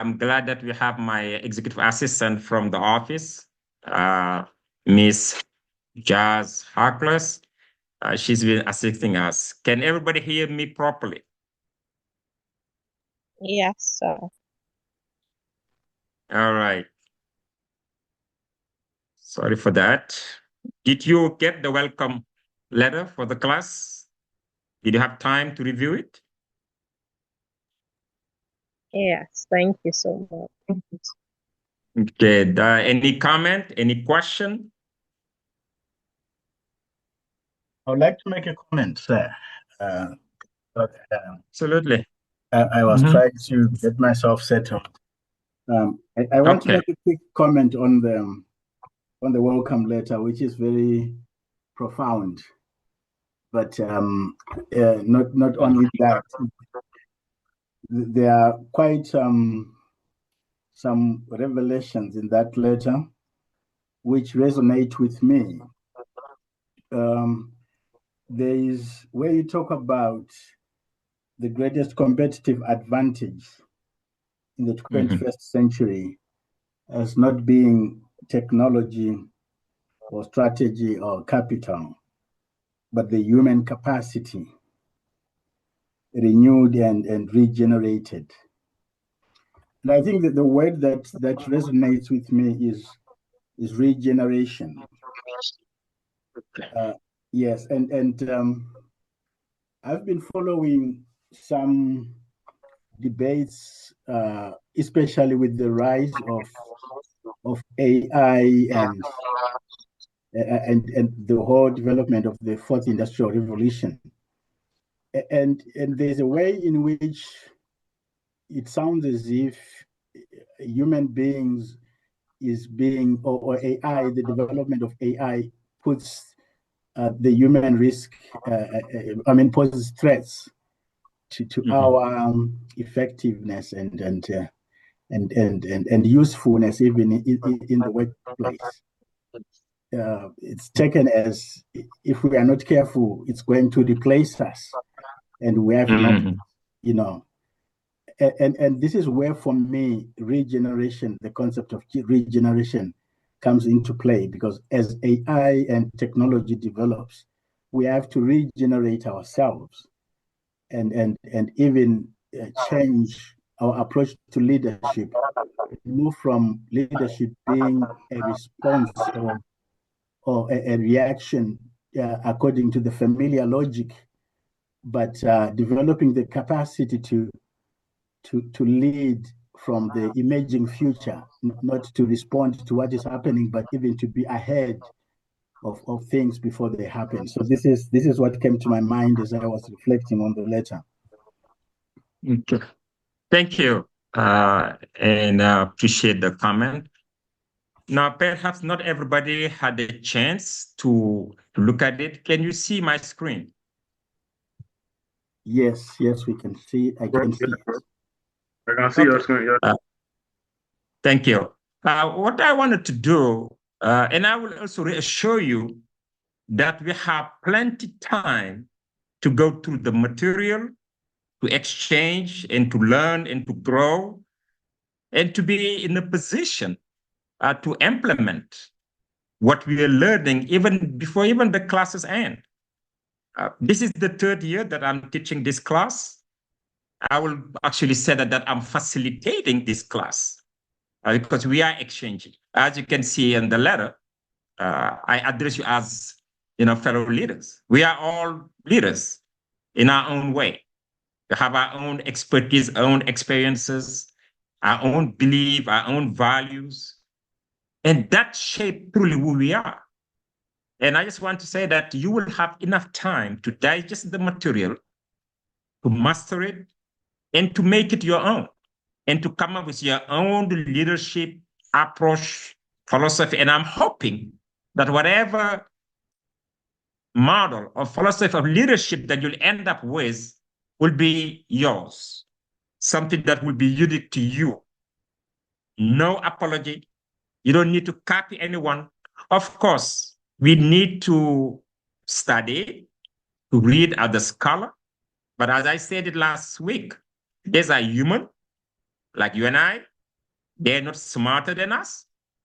I'm glad that we have my executive assistant from the office, Miss Jazz Harkless. She's been assisting us. Can everybody hear me properly? Yes, sir. All right. Sorry for that. Did you get the welcome letter for the class? Did you have time to review it? Yes, thank you so much. Okay. Any comment? Any question? I would like to make a comment, sir. But Absolutely. I was trying to get myself settled. I want to Okay. make a quick comment on the welcome letter, which is very profound. But not only that, there are quite some revelations in that letter which resonate with me. There is where you talk about the greatest competitive advantage in the 21st century as not being technology or strategy or capital, but the human capacity, renewed and regenerated. And I think that the word that resonates with me is regeneration. Yes, and I've been following some debates, especially with the rise of AI and the whole development of the fourth industrial revolution. And there's a way in which it sounds as if human beings is being, or AI, the development of AI puts the human risk, poses threats to our effectiveness and usefulness even in the workplace. It's taken as if we are not careful, it's going to replace us, and we have not, And this is where, for me, regeneration, the concept of regeneration, comes into play, because as AI and technology develops, we have to regenerate ourselves and even change our approach to leadership, move from leadership being a response or a reaction according to the familiar logic, but developing the capacity to lead from the emerging future, not to respond to what is happening, but even to be ahead of things before they happen. So this is what came to my mind as I was reflecting on the letter. Okay. Thank you, and appreciate the comment. Now, perhaps not everybody had a chance to look at it. Can you see my screen? Yes, we can see. I can see it. I can see your screen. Yeah. Thank you. What I wanted to do, and I will also reassure you that we have plenty time to go through the material, to exchange and to learn and to grow, and to be in a position to implement what we are learning even before even the classes end. This is the third year that I'm teaching this class. I will actually say that I'm facilitating this class because we are exchanging. As you can see in the letter, I address you as fellow leaders. We are all leaders in our own way. We have our own expertise, our own experiences, our own belief, our own values, and that shape truly who we are. And I just want to say that you will have enough time to digest the material, to master it, and to make it your own, and to come up with your own leadership approach, philosophy. And I'm hoping that whatever model or philosophy of leadership that you'll end up with will be yours, something that will be unique to you. No apology. You don't need to copy anyone. Of course, we need to study, to read as a scholar. But as I said it last week, there's a human like you and I, They're not smarter than us.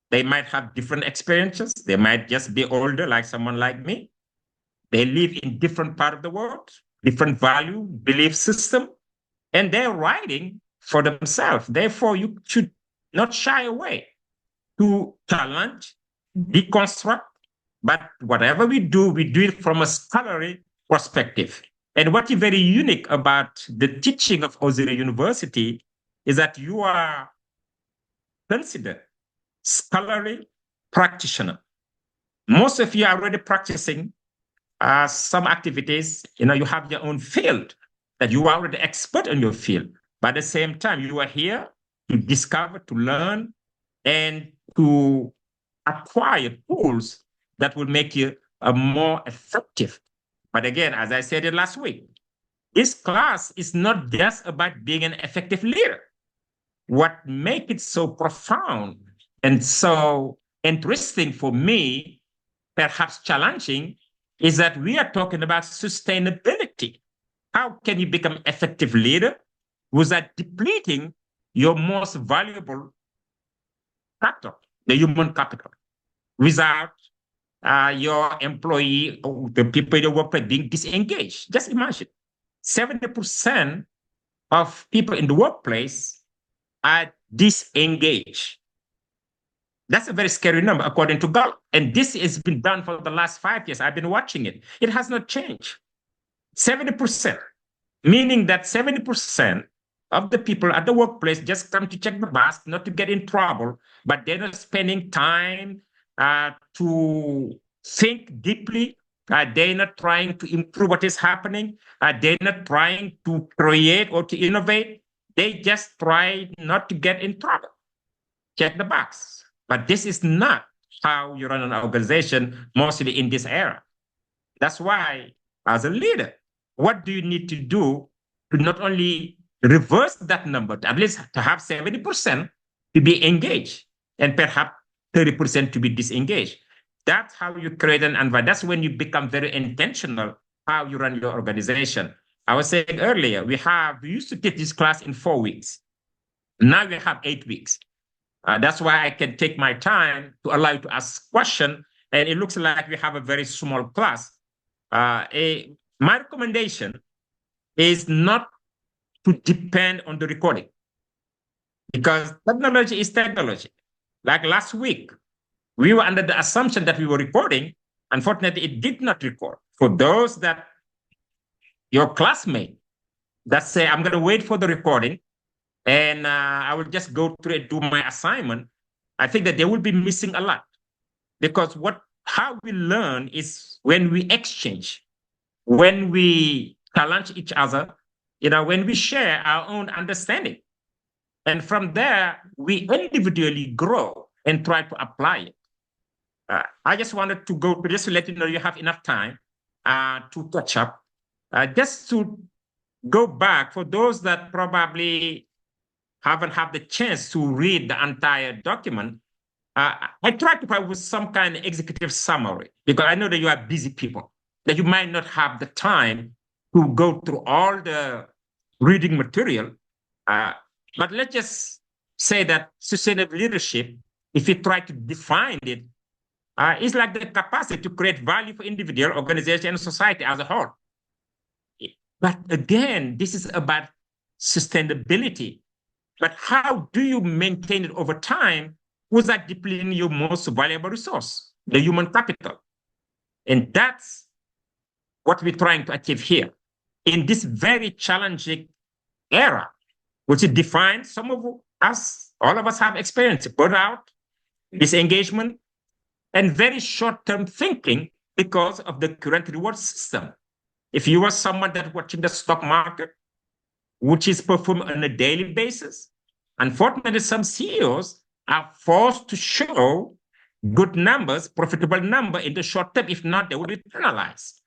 They might have different experiences. They might just be older, like someone like me. They live in different part of the world, different value, belief system, and they're writing for themselves. Therefore, you should not shy away to challenge, deconstruct, but whatever we do it from a scholarly perspective. And what is very unique about the teaching of Osiri University is that you are considered scholarly practitioner. Most of you are already practicing some activities. You have your own field that you are already expert in your field. But at the same time, you are here to discover, to learn, and to acquire tools that will make you more effective. But again, as I said it last week, this class is not just about being an effective leader. What makes it so profound and so interesting for me, perhaps challenging, is that we are talking about sustainability. How can you become an effective leader without depleting your most valuable capital, the human capital, without your employee or the people you work with being disengaged? Just imagine 70% of people in the workplace are disengaged. That's a very scary number, according to Gallup. And this has been done for the last 5 years. I've been watching it. It has not changed. 70%, meaning that 70% of the people at the workplace just come to check the box, not to get in trouble, but they're not spending time to think deeply. They're not trying to improve what is happening. They're not trying to create or to innovate. They just try not to get in trouble. Check the box. But this is not how you run an organization, mostly in this era. That's why, as a leader, what do you need to do to not only reverse that number, at least to have 70% to be engaged and perhaps 30% to be disengaged? That's how you create an environment. That's when you become very intentional how you run your organization. I was saying earlier, we used to take this class in 4 weeks. Now we have 8 weeks. That's why I can take my time to allow you to ask questions. And it looks like we have a very small class. My recommendation is not to depend on the recording, because technology is technology. Like last week, we were under the assumption that we were recording. Unfortunately, it did not record. For those that your classmate that say, I'm going to wait for the recording and I will just go through and do my assignment, I think that they will be missing a lot. Because how we learn is when we exchange, when we challenge each other, when we share our own understanding. And from there, we individually grow and try to apply it. I just wanted to go, just to let you know you have enough time to catch up. Just to go back, for those that probably haven't had the chance to read the entire document, I tried to provide with some kind of executive summary, because I know that you are busy people, that you might not have the time to go through all the reading material. But let's just say that sustainable leadership, if you try to define it, is like the capacity to create value for individual, organization, and society as a whole. But again, this is about sustainability. But how do you maintain it over time without depleting your most valuable resource, the human capital? And that's what we're trying to achieve here in this very challenging era, which is defined, some of us, all of us have experienced burnout, disengagement, and very short-term thinking because of the current reward system. If you are someone that's watching the stock market, which is performed on a daily basis, unfortunately, some CEOs are forced to show good numbers, profitable number in the short term. If not, they will be penalized.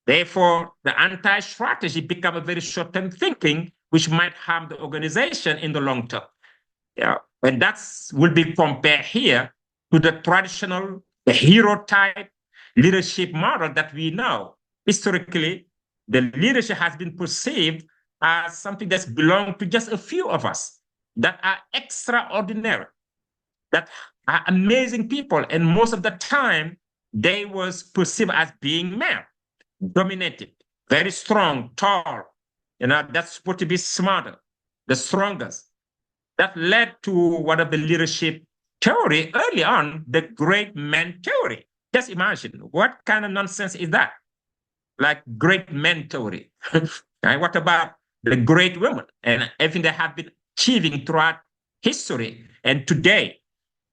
Therefore, the anti-strategy become a very short-term thinking, which might harm the organization in the long term. Yeah, and that's will be compared here to the traditional, the hero type leadership model that we know. Historically, the leadership has been perceived as something that's belonged to just a few of us. that are extraordinary, that are amazing people. And most of the time, they was perceived as being male, dominated, very strong, tall. That's supposed to be smarter, the strongest. That led to one of the leadership theory early on, the great man theory. Just imagine, what kind of nonsense is that? Like great men theory. And what about the great women and everything they have been achieving throughout history and today?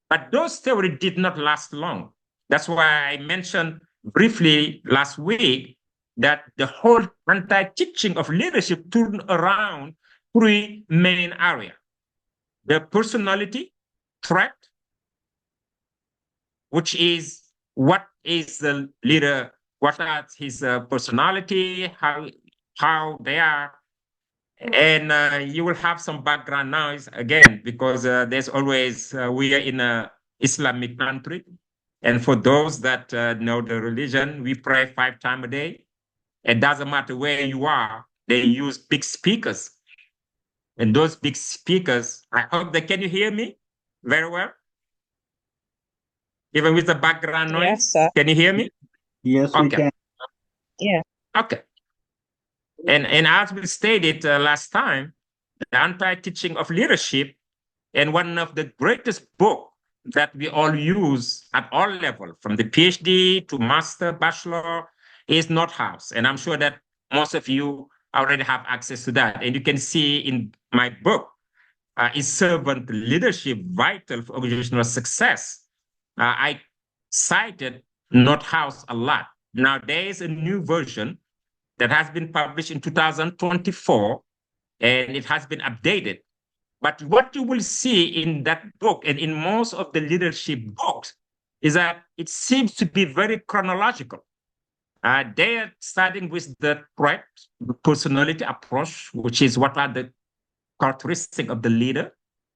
But those theories did not last long. That's why I mentioned briefly last week that the whole anti-teaching of leadership turned around three main areas: the personality threat, which is what is the leader, what are his personality, how they are. And you will have some background noise again, because there's always, we are in an Islamic country. And for those that know the religion, we pray 5 times a day. It doesn't matter where you are, they use big speakers. And those big speakers, I hope that, can you hear me very well? Even with the background noise? Yes, sir. Can you hear me? Yes, we Okay. can. Yeah. Okay. And as we stated last time, the anti-teaching of leadership, and one of the greatest book that we all use at all levels, from the PhD to master, bachelor, is North House. And I'm sure that most of you already have access to that. And you can see in my book, is Servant Leadership Vital for Organizational Success? I cited North House a lot. Now, there is a new version that has been published in 2024, and it has been updated. But what you will see in that book and in most of the leadership books is that it seems to be very chronological. They are starting with the threat, the personality approach, which is what are the characteristics of the leader.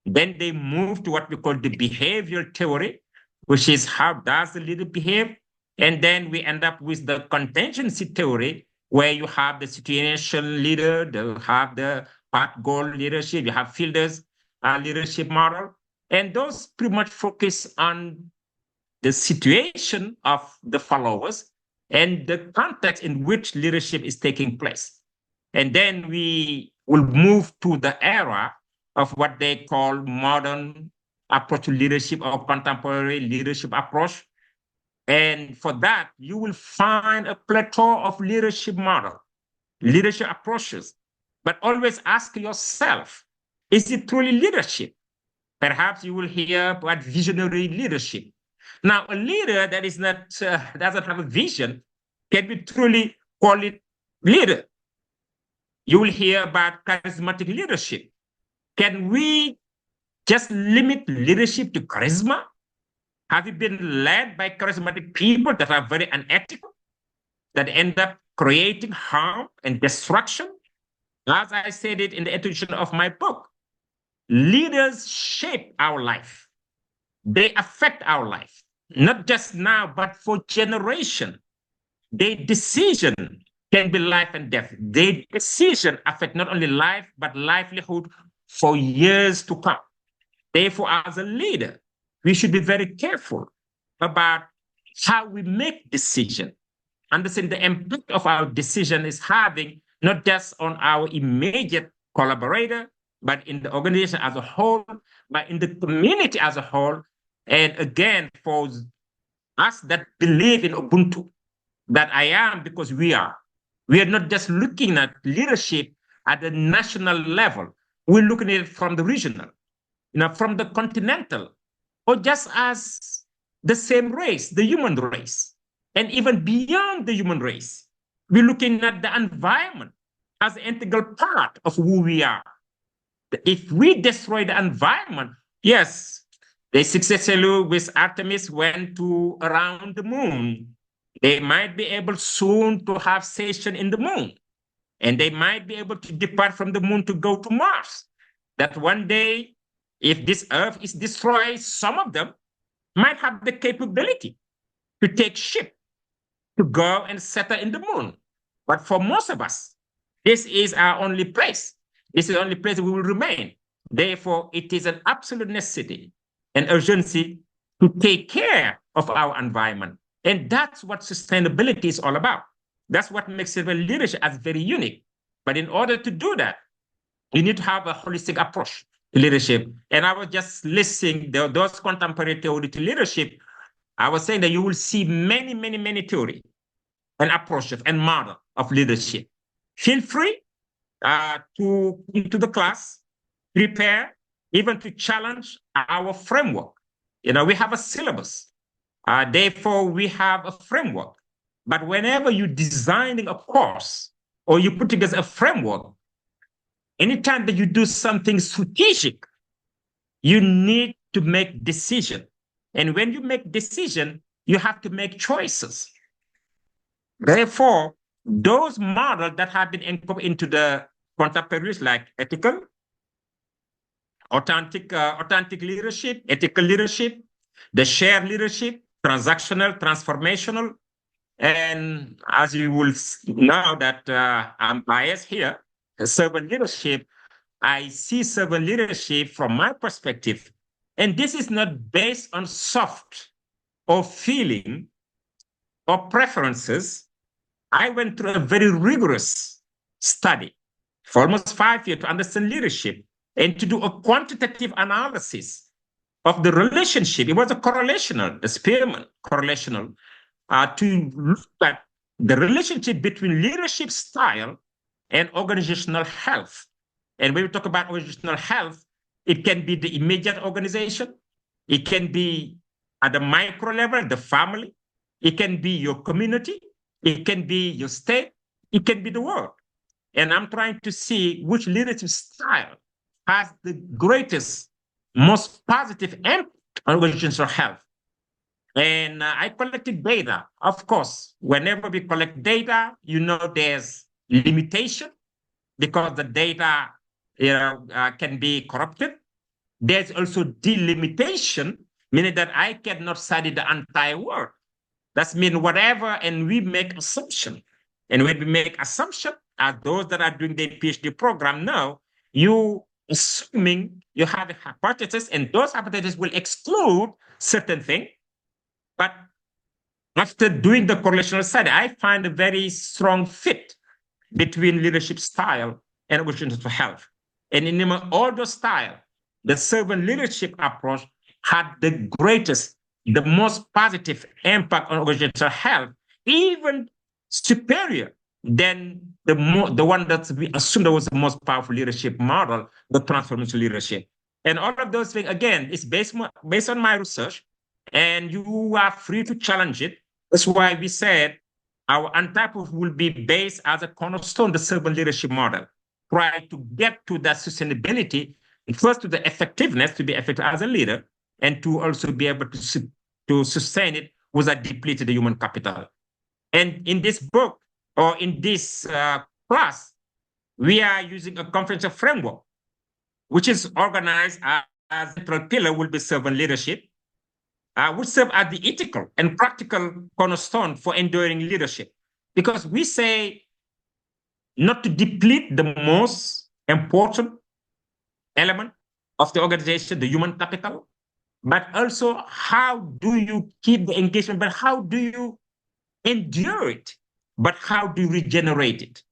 Then they move to what we call the behavioral theory, which is how does the leader behave? And then we end up with the contingency theory, where you have the situation leader, you have the path goal leadership, you have fielders leadership model. And those pretty much focus on the situation of the followers and the context in which leadership is taking place. And then we will move to the era of what they call modern approach to leadership or contemporary leadership approach. And for that, you will find a plethora of leadership models, leadership approaches. But always ask yourself, is it truly leadership? Perhaps you will hear about visionary leadership. Now, a leader that is not doesn't have a vision can be truly called it leader. You will hear about charismatic leadership. Can we just limit leadership to charisma? Have you been led by charismatic people that are very unethical, that end up creating harm and destruction? As I said it in the introduction of my book, leaders shape our life. They affect our life, not just now, but for generation. Their decision can be life and death. Their decision affect not only life, but livelihood for years to come. Therefore, as a leader, we should be very careful about how we make decisions. Understand the impact of our decision is having not just on our immediate collaborator, but in the organization as a whole, but in the community as a whole. And again, for us that believe in Ubuntu, that I am because we are not just looking at leadership at the national level. We're looking at it from the regional, from the continental, or just as the same race, the human race, and even beyond the human race. We're looking at the environment as an integral part of who we are. If we destroy the environment, yes, they successfully with Artemis went to around the moon. They might be able soon to have station in the moon, and they might be able to depart from the moon to go to Mars. That one day, if this Earth is destroyed, some of them might have the capability to take ship to go and settle in the moon. But for most of us, this is our only place. This is the only place we will remain. Therefore, it is an absolute necessity and urgency to take care of our environment. And that's what sustainability is all about. That's what makes servant leadership as very unique. But in order to do that, you need to have a holistic approach to leadership. And I was just listing those contemporary theory to leadership. I was saying that you will see many, many, many theory and approaches and model of leadership. Feel free to into the class, prepare, even to challenge our framework. We have a syllabus. Therefore, we have a framework. But whenever you're designing a course or you put together a framework, anytime that you do something strategic, you need to make decision. And when you make decision, you have to make choices. Therefore, those models that have been incorporated into the contemporaries like ethical, authentic leadership, ethical leadership, the shared leadership, transactional, transformational. And as you will know that I'm biased here, servant leadership, I see servant leadership from my perspective. And this is not based on soft or feeling or preferences. I went through a very rigorous study for almost 5 years to understand leadership and to do a quantitative analysis of the relationship. It was a correlational, the Spearman correlational, to look at the relationship between leadership style and organizational health. And when we talk about organizational health, it can be the immediate organization. It can be at the micro level, the family. It can be your community. It can be your state. It can be the world. And I'm trying to see which leadership style has the greatest, most positive impact on organizational health. And I collected data. Of course, whenever we collect data, there's limitation because the data can be corrupted. There's also delimitation, meaning that I cannot study the entire world. That means whatever, and we make assumption. And when we make assumption, as those that are doing the PhD program now, you assuming you have a hypothesis, and those hypotheses will exclude certain things. But after doing the correlational study, I find a very strong fit between leadership style and organizational health. And in all those styles, the servant leadership approach had the greatest, the most positive impact on organizational health, even superior than the one that we assumed was the most powerful leadership model, the transformational leadership. And all of those things, again, is based on my research, and you are free to challenge it. That's why we said our entire will be based as a cornerstone, the servant leadership model, try to get to that sustainability, first to the effectiveness, to be effective as a leader, and to also be able to sustain it without depleting the human capital. And in this book, or in this class, we are using a conferential framework, which is organized as central pillar will be servant leadership, which serve as the ethical and practical cornerstone for enduring leadership. Because we say not to deplete the most important element of the organization, the human capital, but also how do you keep the engagement, but how do you endure it, but how do you regenerate it?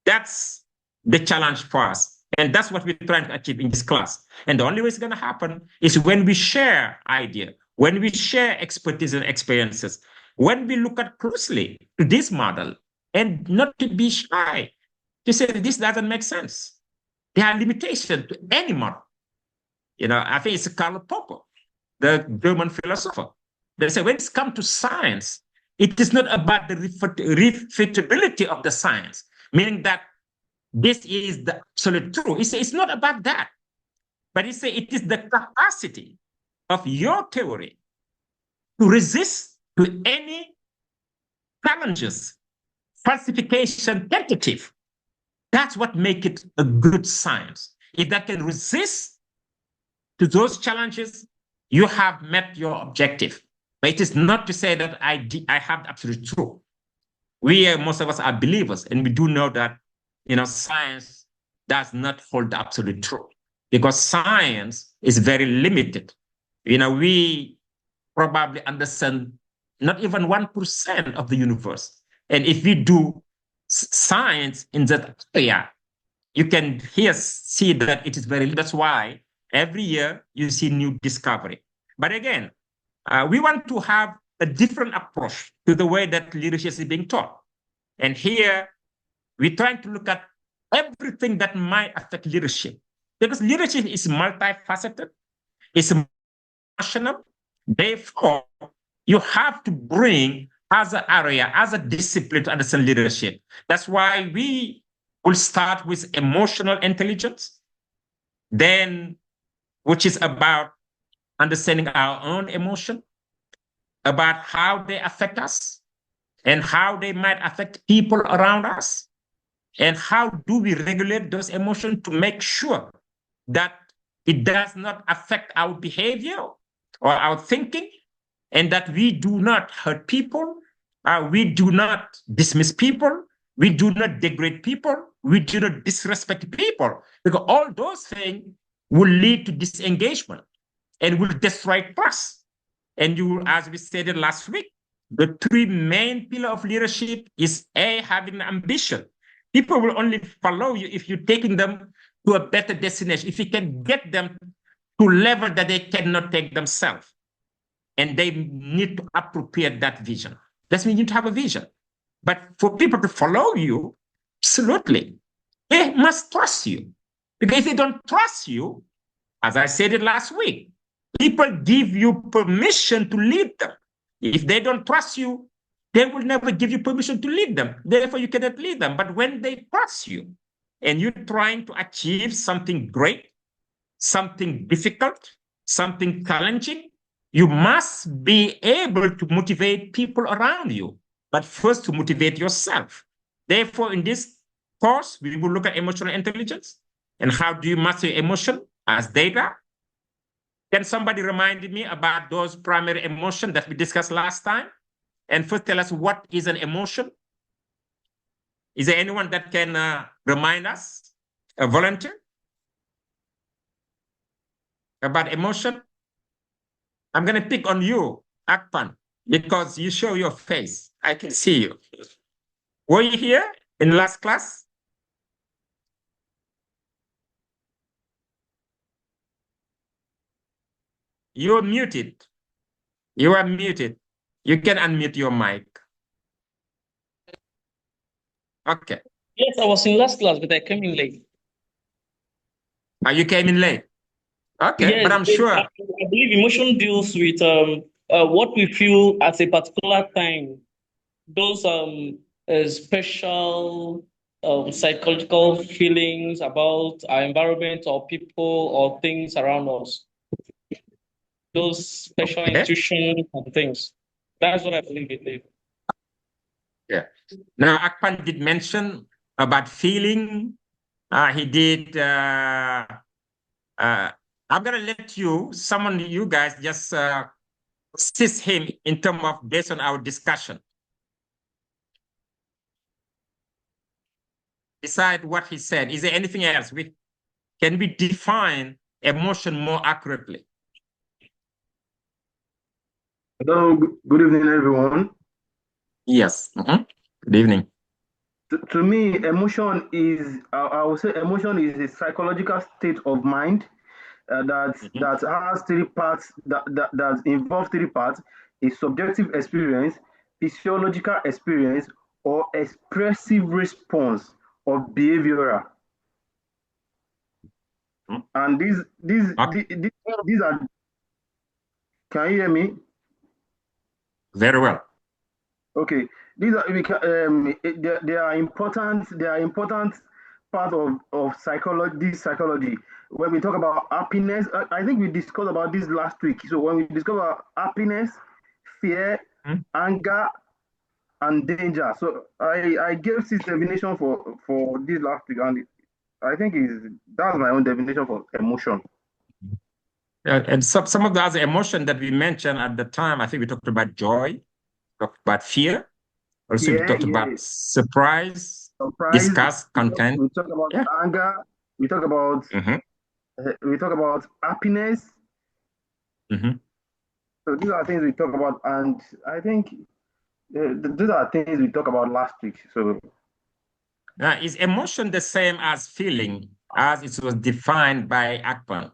That's the challenge for us. And that's what we're trying to achieve in this class. And the only way it's going to happen is when we share ideas, when we share expertise and experiences, when we look at closely to this model, and not to be shy, to say this doesn't make sense. There are limitations to any model. I think it's Karl Popper, the German philosopher. They say when it's come to science, it is not about the refutability of the science, meaning that this is the absolute truth. It's not about that. But it is the capacity of your theory to resist to any challenges, falsification, tentative. That's what makes it a good science. If that can resist to those challenges, you have met your objective. But it is not to say that I have the absolute truth. Most of us are believers, and we do know that science does not hold the absolute truth. because science is very limited. We probably understand not even 1% of the universe. And if we do science in that area, you can here see that it is that's why every year you see new discovery. But again, we want to have a different approach to the way that leadership is being taught. And here we're trying to look at everything that might affect leadership, because leadership is multifaceted, it's emotional. Therefore, you have to bring as an area, as a discipline to understand leadership. That's why we will start with emotional intelligence, then which is about understanding our own emotion, about how they affect us and how they might affect people around us. And how do we regulate those emotions to make sure that it does not affect our behavior or our thinking, and that we do not hurt people, we do not dismiss people, we do not degrade people, we do not disrespect people, because all those things will lead to disengagement and will destroy trust. And as we stated last week, the three main pillars of leadership is having ambition. People will only follow you if you're taking them to a better destination, if you can get them to level that they cannot take themselves. And they need to appropriate that vision. That means you need to have a vision. But for people to follow you, absolutely, they must trust you. Because if they don't trust you, as I said it last week, people give you permission to lead them. If they don't trust you, they will never give you permission to lead them. Therefore, you cannot lead them. But when they trust you and you're trying to achieve something great, something difficult, something challenging, you must be able to motivate people around you, but first to motivate yourself. Therefore, in this course, we will look at emotional intelligence and how do you master emotion as data. Can somebody remind me about those primary emotions that we discussed last time? And first tell us what is an emotion. Is there anyone that can remind us, a volunteer, about emotion? I'm going to pick on you, Akpan, because you show your face. I can see you. Were you here in last class? You're muted. You are muted. You can unmute your mic. Okay. Yes, I was in last class, but I came in late. You came in late. Okay, yes, but I'm sure. I believe emotion deals with what we feel at a particular time. Those special psychological feelings about our environment or people or things around us. Those special intuitions and things. That's what I believe it is. Yeah. Now, Akpan did mention about feeling. He did. I'm gonna let you guys just assist him in terms of based on our discussion. Decide what he said. Is there anything else? Can we define emotion more accurately? Hello, good evening, everyone. Yes. Good evening. To me, emotion is, I would say emotion is a psychological state of mind that has three parts, that involve three parts: a subjective experience, physiological experience, or expressive response of behavioral. And these are, can you hear me? Very well. Okay, these are they are important. They are important part of psychology. This psychology. When we talk about happiness, I think we discussed about this last week. So when we discover happiness, fear, anger, and danger. So I gave this definition for this last week, and I think that's my own definition for emotion. And some of the other emotion that we mentioned at the time, I think we talked about joy, talked about fear. Also, we talked about surprise, disgust, content. We talk about anger. We talk about we talk about happiness. Mm-hmm. So these are things we talk about, and I think these are things we talked about last week. So Is emotion the same as feeling, as it was defined by Akpan?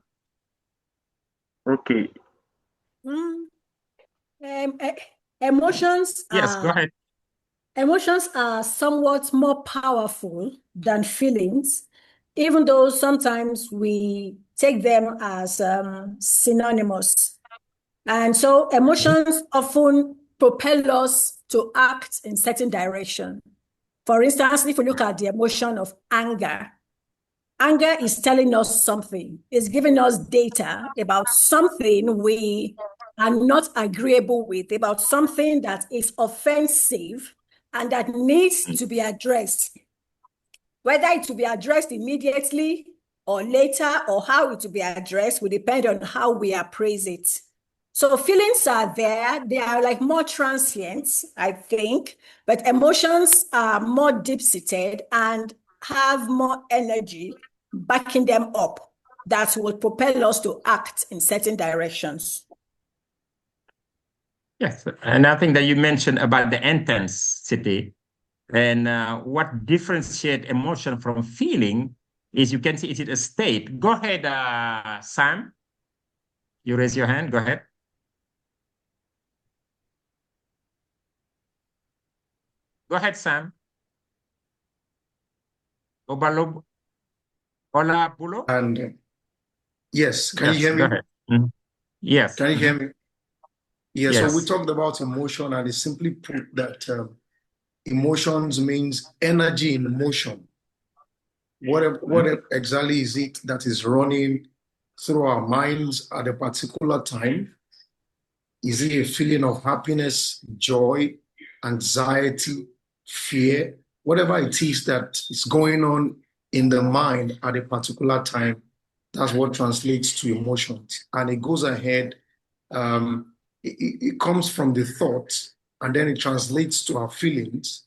okay, Mm, emotions Yes, go are ahead. emotions are somewhat more powerful than feelings, even though sometimes we take them as synonymous. And so emotions often propel us to act in certain direction. For instance, if you look at the emotion of anger, anger is telling us something, it's giving us data about something we are not agreeable with, about something that is offensive and that needs to be addressed. Whether it will be addressed immediately or later, or how it will be addressed will depend on how we appraise it. So feelings are there. They are like more transient, I think, but emotions are more deep-seated and have more energy backing them up that will propel us to act in certain directions. Yes, and I think that you mentioned about the intensity and what differentiate emotion from feeling is you can see it is a state. Go ahead, Sam. You raise your hand. Go ahead. Go ahead, Sam. Obalob Olapulo? And yes, can you Yes, hear go me? ahead. Mhm. Yes. Can you hear Mhm. me? Yeah, so we Yes. talked about emotion, and it simply put that emotions means energy in motion. What Mhm. exactly is it that is running through our minds at a particular time? Is it a feeling of happiness, joy, anxiety, fear? Whatever it is that is going on in the mind at a particular time, that's what translates to emotions. And it goes ahead, it comes from the thoughts, and then it translates to our feelings,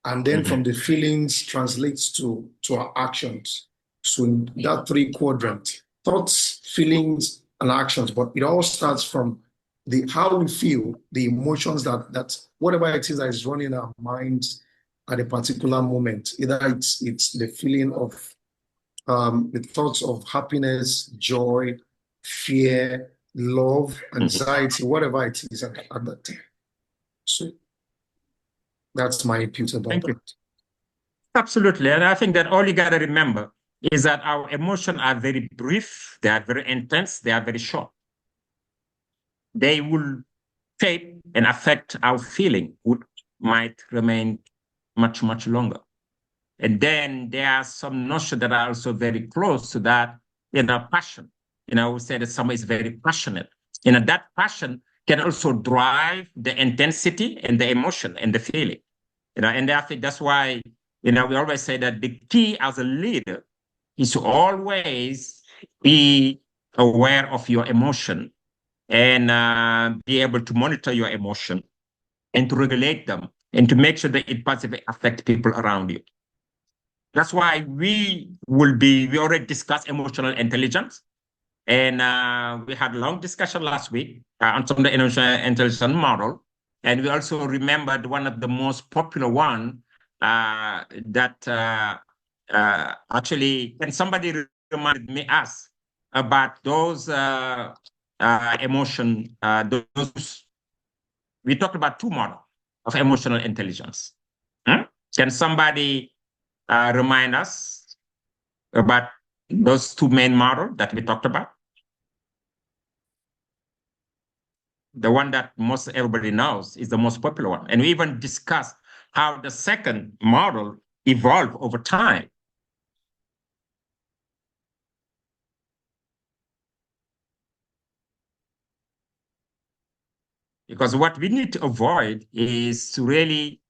and then from Mhm. the feelings translates to our actions. So in that three quadrant, thoughts, feelings, and actions, but it all starts from the how we feel, the emotions that whatever it is that is running in our minds at a particular moment. Either it's the feeling of the thoughts of happiness, joy, fear, love, Mhm. anxiety, whatever it is at that time. So that's my input about Thank you. that. Absolutely. And I think that all you got to remember is that our emotions are very brief, they are very intense, they are very short. They will shape and affect our feeling, which might remain much, much longer. And then there are some notions that are also very close to that, passion. We say that someone is very passionate. That passion can also drive the intensity and the emotion and the feeling. And I think that's why, we always say that the key as a leader is to always be aware of your emotion and be able to monitor your emotion and to regulate them and to make sure that it positively affects people around you. That's why we already discussed emotional intelligence. And we had a long discussion last week on some of the emotional intelligence model. And we also remembered one of the most popular one that actually, can somebody remind me us about those emotion, those, we talked about two models of emotional intelligence. Hmm? Can somebody remind us about those two main models that we talked about? The one that most everybody knows is the most popular one. And we even discussed how the second model evolved over time. Because what we need to avoid is to really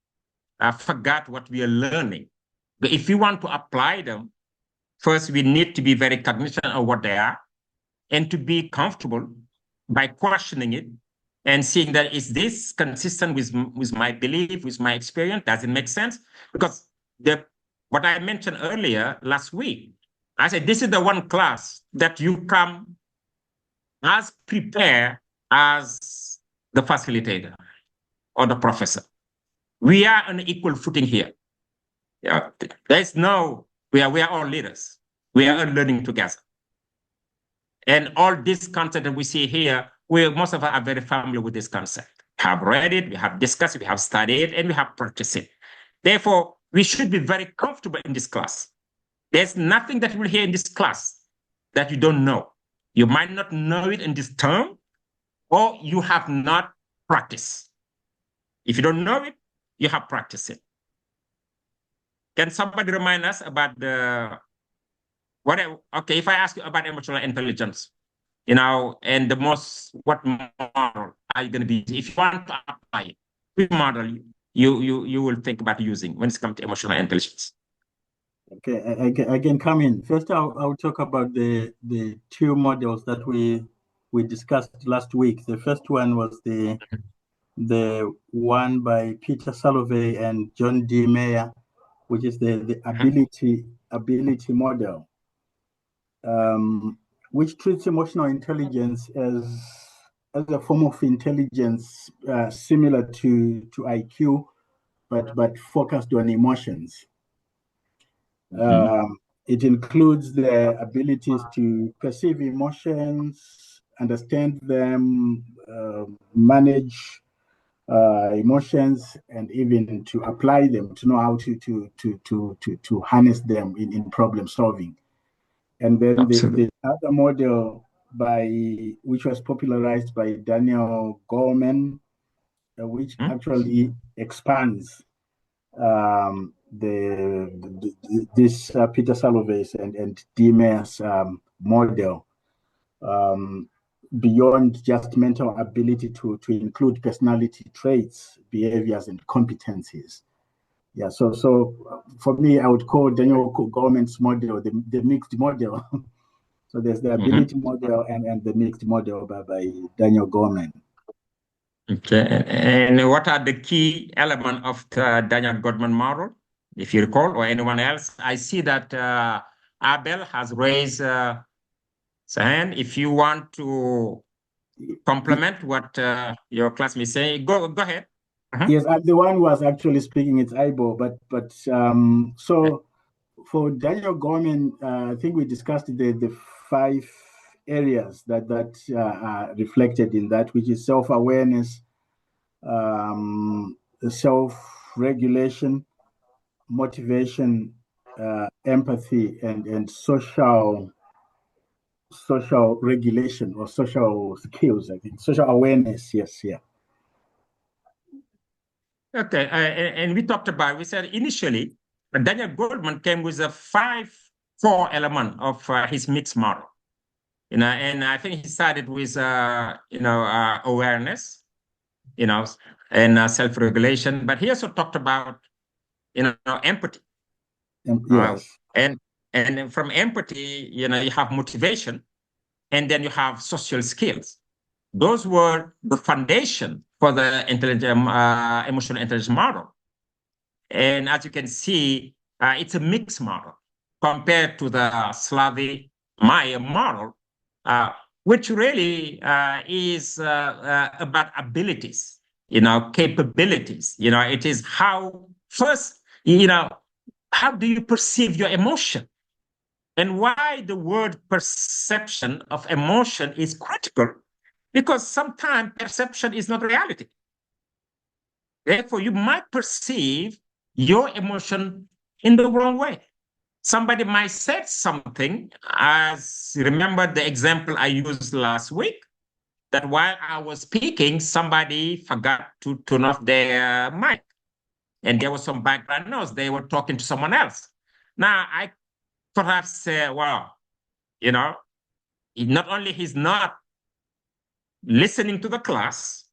forget what we are learning. But if we want to apply them, first we need to be very cognizant of what they are and to be comfortable by questioning it and seeing that is this consistent with my belief, with my experience? Does it make sense? Because what I mentioned earlier last week, I said, this is the one class that you come as prepared as the facilitator or the professor. We are on equal footing here. Yeah, there's no, we are all leaders. We are all learning together. And all this content that we see here, most of us are very familiar with this concept. We have read it, we have discussed it, we have studied it, and we have practiced it. Therefore, we should be very comfortable in this class. There's nothing that you will hear in this class that you don't know. You might not know it in this term, or you have not practiced. If you don't know it, you have practiced it. Can somebody remind us about okay, if I ask you about emotional intelligence, and what model are you going to be, if you want to apply it, which model you will think about using when it comes to emotional intelligence? Okay, I can come in. First, I'll talk about the two models that we discussed last week. The first one was the one by Peter Salovey and John D. Mayer, which is the ability model, which treats emotional intelligence as a form of intelligence similar to IQ, but focused on emotions. It includes the abilities to perceive emotions, understand them, manage emotions, and even to apply them, to know how to harness them in problem solving. And then the other model which was popularized by Daniel Goleman, which actually expands this Peter Salovey's and D. Mayer's model beyond just mental ability to include personality traits, behaviors, and competencies. Yeah, so for me, I would call Daniel Goleman's model the mixed model. So there's the ability model and the mixed model by Daniel Goleman. Okay, and what are the key elements of the Daniel Goleman model, if you recall, or anyone else? I see that Abel has raised his hand. If you want to complement what your classmate is saying, go ahead. Yes, the one who was actually speaking, it's Ibo, but so for Daniel Goleman, I think we discussed the 5 areas that are reflected in that, which is self-awareness, self-regulation, motivation, empathy, and social regulation or social skills. I think social awareness. Yes, yeah. Okay, and we talked about, we said initially, Daniel Goleman came with a 4 element of his mixed model. And I think he started with, awareness, and self-regulation, but he also talked about, empathy. Yes. And from empathy, you have motivation, and then you have social skills. Those were the foundation for the emotional intelligence model. And as you can see, it's a mixed model compared to the Slavic Maya model, which really is about abilities, capabilities. It is how first, how do you perceive your emotion? And why the word perception of emotion is critical, because sometimes perception is not reality. Therefore, you might perceive your emotion in the wrong way. Somebody might say something, as remember the example I used last week, that while I was speaking, somebody forgot to turn off their mic. And there was some background noise. They were talking to someone else. Now, I perhaps say, well, not only he's not listening to the class,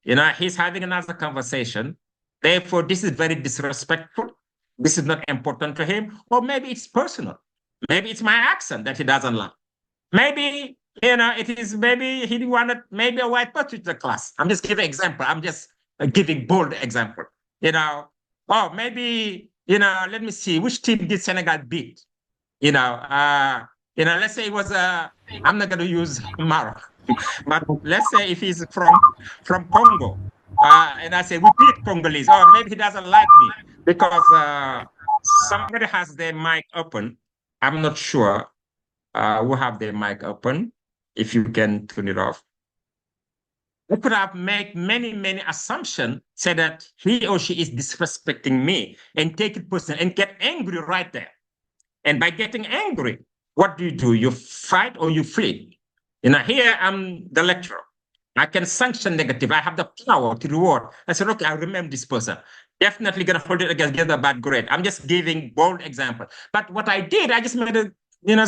he's having another conversation. Therefore, this is very disrespectful. This is not important to him. Or maybe it's personal. Maybe it's my accent that he doesn't like. Maybe, it is, maybe he wanted, maybe a white person to the class. I'm just giving example. I'm just giving bold example. Maybe, let me see, which team did Senegal beat? Let's say it was I'm not going to use Maroc, but let's say if he's from Congo, and I say we beat Congolese, or maybe he doesn't like me because somebody has their mic open. I'm not sure who have their mic open. If you can turn it off. I could have made many assumptions, say that he or she is disrespecting me and take it personal and get angry right there. And by getting angry, what do? You fight or you flee. Here I'm the lecturer. I can sanction negative. I have the power to reward. I said, okay, I remember this person. Definitely gonna hold it against, get a bad grade. I'm just giving bold example. But what I did, I just made it,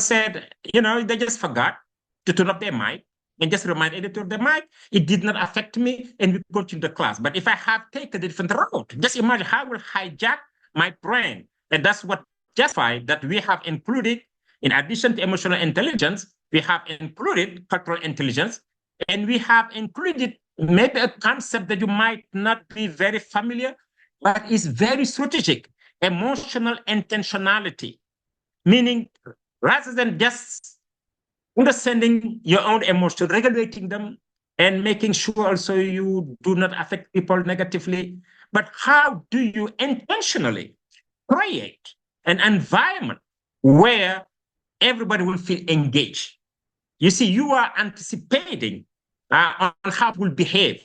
said, they just forgot to turn up their mic and just remind editor of the mic. It did not affect me, and we continue the class. But if I have taken a different route, just imagine how I will hijack my brain. And that's what justified that we have included, in addition to emotional intelligence, we have included cultural intelligence, and we have included maybe a concept that you might not be very familiar, but is very strategic, emotional intentionality, meaning rather than just understanding your own emotions, regulating them, and making sure also you do not affect people negatively, but how do you intentionally create an environment where everybody will feel engaged? You see, you are anticipating on how it will behave.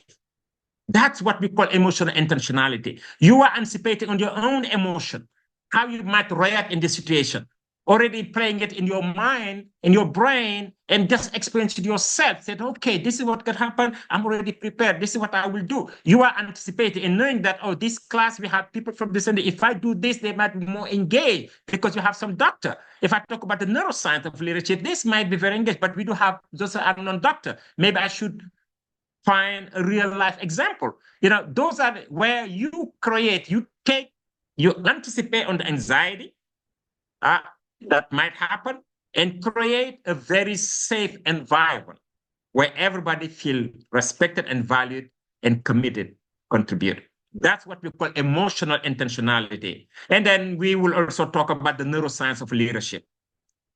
That's what we call emotional intentionality. You are anticipating on your own emotion, how you might react in this situation, already playing it in your mind, in your brain, and just experiencing it yourself. Said, okay, this is what could happen. I'm already prepared. This is what I will do. You are anticipating and knowing that, oh, this class, we have people from this, and if I do this, they might be more engaged because you have some doctor. If I talk about the neuroscience of leadership, this might be very engaged, but we do have those are non-doctor. Maybe I should find a real life example. Those are where you create, you anticipate on the anxiety that might happen and create a very safe environment where everybody feel respected and valued and committed, contribute. That's what we call emotional intentionality. And then we will also talk about the neuroscience of leadership.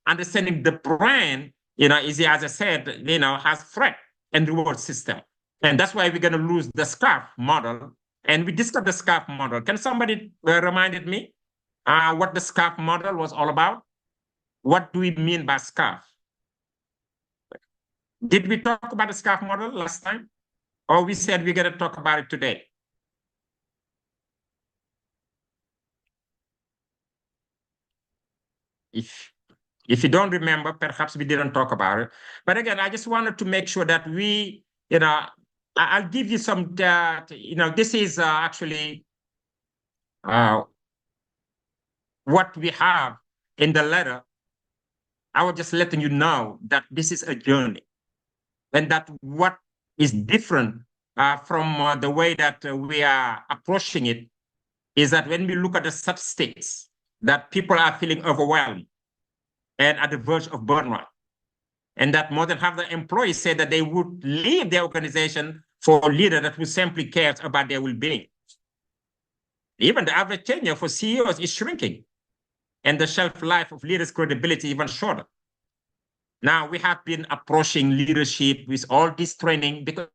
Understanding the brain, is, as I said, has threat and reward system. And that's why we're going to lose the SCARF model. And we discussed the SCARF model. Can somebody remind me what the SCARF model was all about? What do we mean by SCARF? Did we talk about the SCARF model last time? Or we said we're going to talk about it today? If you don't remember, perhaps we didn't talk about it. But again, I just wanted to make sure that we, I'll give you some, this is actually what we have in the letter. I was just letting you know that this is a journey, and that what is different from the way that we are approaching it is that when we look at the statistics, that people are feeling overwhelmed and at the verge of burnout, and that more than half the employees say that they would leave their organization for a leader that who simply cares about their well-being. Even the average tenure for CEOs is shrinking, and the shelf life of leaders' credibility even shorter. Now, we have been approaching leadership with all this training because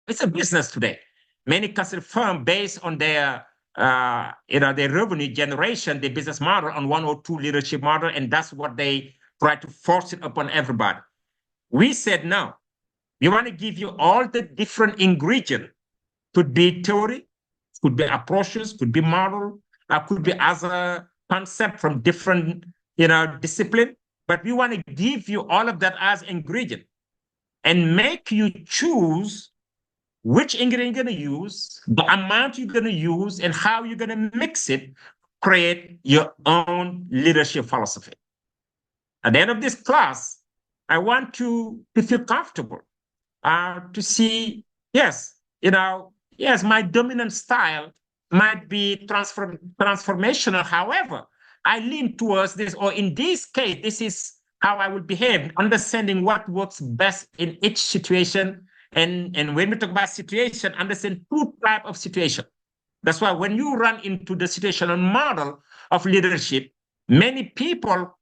it's a business today. Many consulting firms, based on their their revenue generation, their business model on one or two leadership model, and that's what they try to force it upon everybody. We said no. We want to give you all the different ingredients. Could be theory, could be approaches, could be model, could be other concept from different discipline. But we want to give you all of that as ingredient and make you choose which ingredient you're going to use, the amount you're going to use, and how you're going to mix it, create your own leadership philosophy. At the end of this class, I want you to feel comfortable, to see, yes, my dominant style might be transformational. However, I lean towards this, or in this case, this is how I will behave, understanding what works best in each situation. And when we talk about situation, understand two types of situation. That's why when you run into the situational model of leadership, many people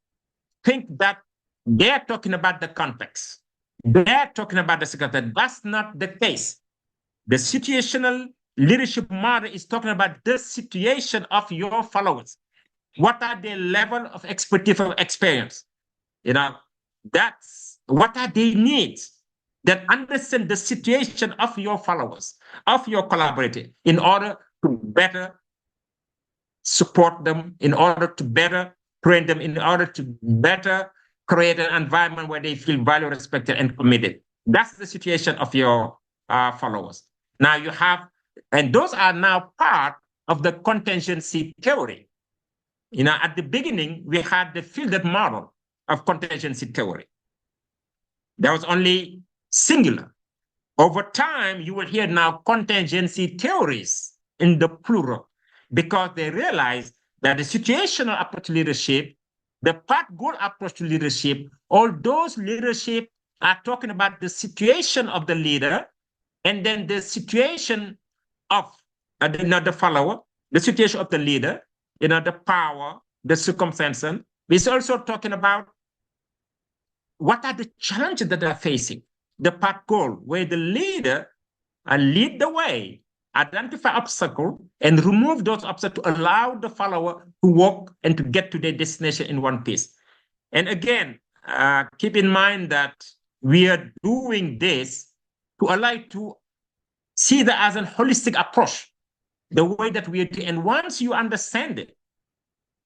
think that they're talking about the context. They're talking about the secretary. That's not the case. The situational leadership model is talking about the situation of your followers. What are their level of expertise or experience? You know, that's what are their needs that understand the situation of your followers, of your collaborators, in order to better support them, in order to better train them, in order to better create an environment where they feel valued, respected, and committed. That's the situation of your followers. Now you have, and those are now part of the contingency theory. You know, at the beginning, we had the fielded model of contingency theory. There was only singular. Over time, you will hear now contingency theories in the plural, because they realize that the situational approach to leadership, the path goal approach to leadership, all those leadership are talking about the situation of the leader, and then the situation of the follower, the situation of the leader, the power, the circumstances. It's also talking about what are the challenges that they're facing, the path goal, where the leader lead the way, identify obstacles, and remove those obstacles to allow the follower to walk and to get to their destination in one piece. And again, keep in mind that we are doing this to allow you to see that as a holistic approach, the way that we are doing. And once you understand it,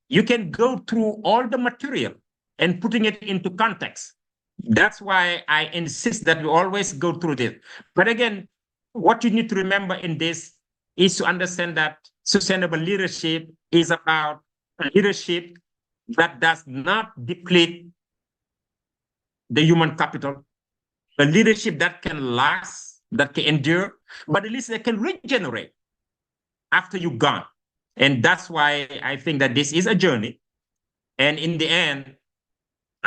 you can go through all the material and putting it into context. That's why I insist that we always go through this. But again, what you need to remember in this is to understand that sustainable leadership is about leadership that does not deplete the human capital, a leadership that can last, that can endure, but at least they can regenerate after you're gone. And that's why I think that this is a journey. And in the end,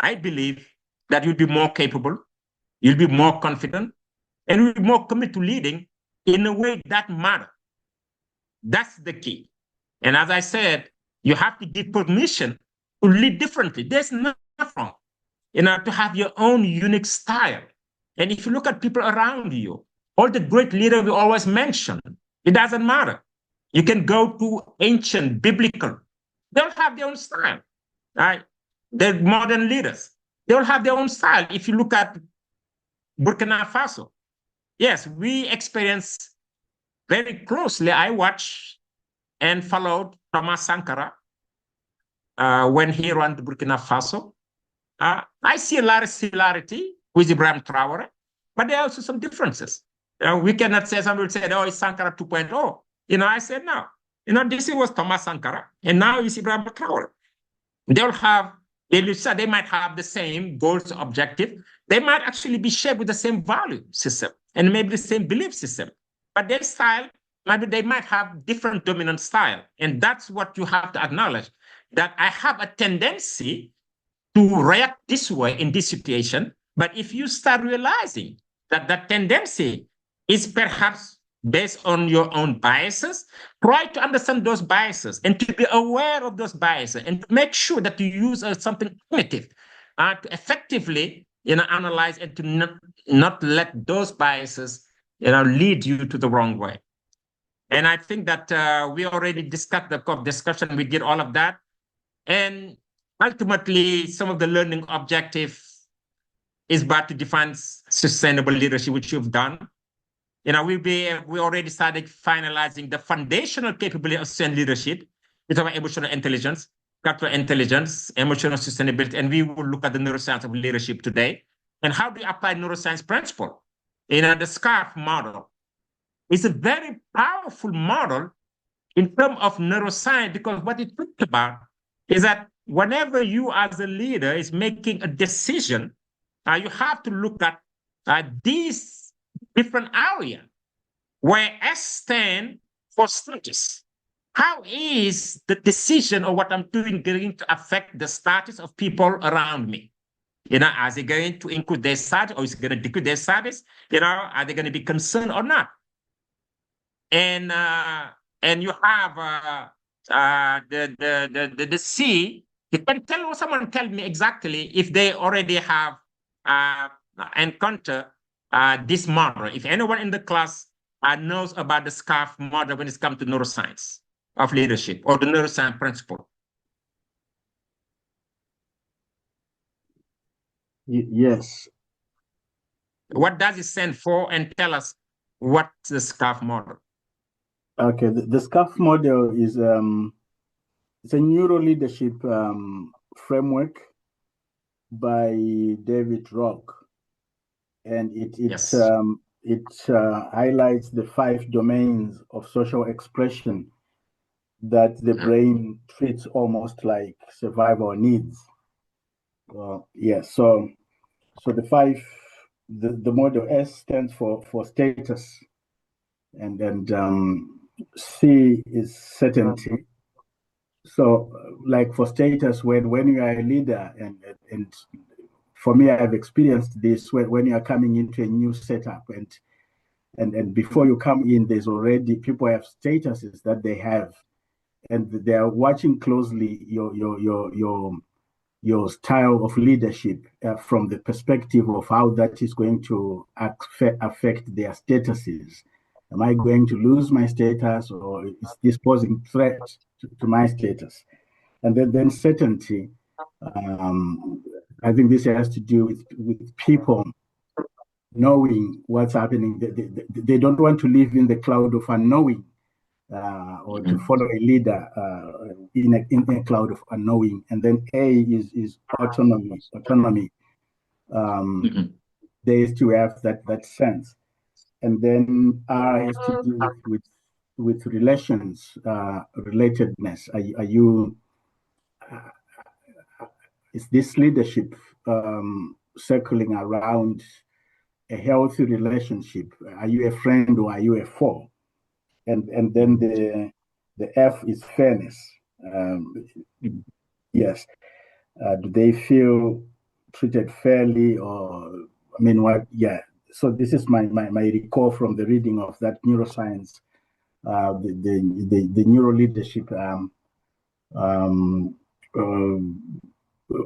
I believe that you'll be more capable, you'll be more confident, and you'll be more committed to leading in a way that matters. That's the key. And as I said, you have to give permission to lead differently. There's nothing wrong, to have your own unique style. And if you look at people around you, all the great leaders we always mention, it doesn't matter. You can go to ancient, biblical. They'll have their own style, right? They're modern leaders. They'll have their own style. If you look at Burkina Faso, yes, we experienced very closely. I watched and followed Thomas Sankara when he ran the Burkina Faso. I see a lot of similarity with Ibrahim Traore, but there are also some differences. We cannot say, some will say, oh, it's Sankara 2.0. I said, no. This was Thomas Sankara, and now it's Ibrahim Traore. They might have the same goals, objective. They might actually be shaped with the same value system and maybe the same belief system. But their style, maybe they might have different dominant style. And that's what you have to acknowledge, that I have a tendency to react this way in this situation. But if you start realizing that that tendency is perhaps based on your own biases, try to understand those biases and to be aware of those biases and make sure that you use something cognitive to effectively analyze and to not let those biases lead you to the wrong way. And I think that we already discussed the discussion, we did all of that. And ultimately, some of the learning objective is about to define sustainable leadership, which you've done. We already started finalizing the foundational capability of sustainable leadership with our emotional intelligence, cultural intelligence, emotional sustainability, and we will look at the neuroscience of leadership today. And how do you apply neuroscience principle? The SCARF model is a very powerful model in terms of neuroscience, because what it talks about is that whenever you as a leader is making a decision, you have to look at these different areas where S stand for status. How is the decision of what I'm doing going to affect the status of people around me? Are they going to include their status, or is it going to decrease their status? Are they going to be concerned or not? And you have the C You can tell someone tell me exactly if they already have encountered this model. If anyone in the class knows about the SCARF model when it comes to neuroscience of leadership or the neuroscience principle. Yes. What does it stand for? And tell us what the SCARF model. Okay, the SCARF model is it's a neuro leadership framework by David Rock, and it highlights the 5 domains of social expression that the brain treats almost like survival needs. Yes, so the model S stands for status, and C is certainty. So, like for status, when you are a leader, and for me, I have experienced this when you are coming into a new setup, and before you come in, there's already people have statuses that they have, and they are watching closely your style of leadership from the perspective of how that is going to affect their statuses. Am I going to lose my status, or is this posing threat to my status? And then certainty. I think this has to do with people knowing what's happening. They don't want to live in the cloud of unknowing, or to follow a leader in a cloud of unknowing. And then A is autonomy. There is to have that sense. And then R has to do with relations, relatedness. Are you is this leadership circling around a healthy relationship? Are you a friend or are you a foe? And then the F is fairness. Yes. Do they feel treated fairly, or I mean, what? Yeah. So this is my recall from the reading of that neuroscience, the neuro leadership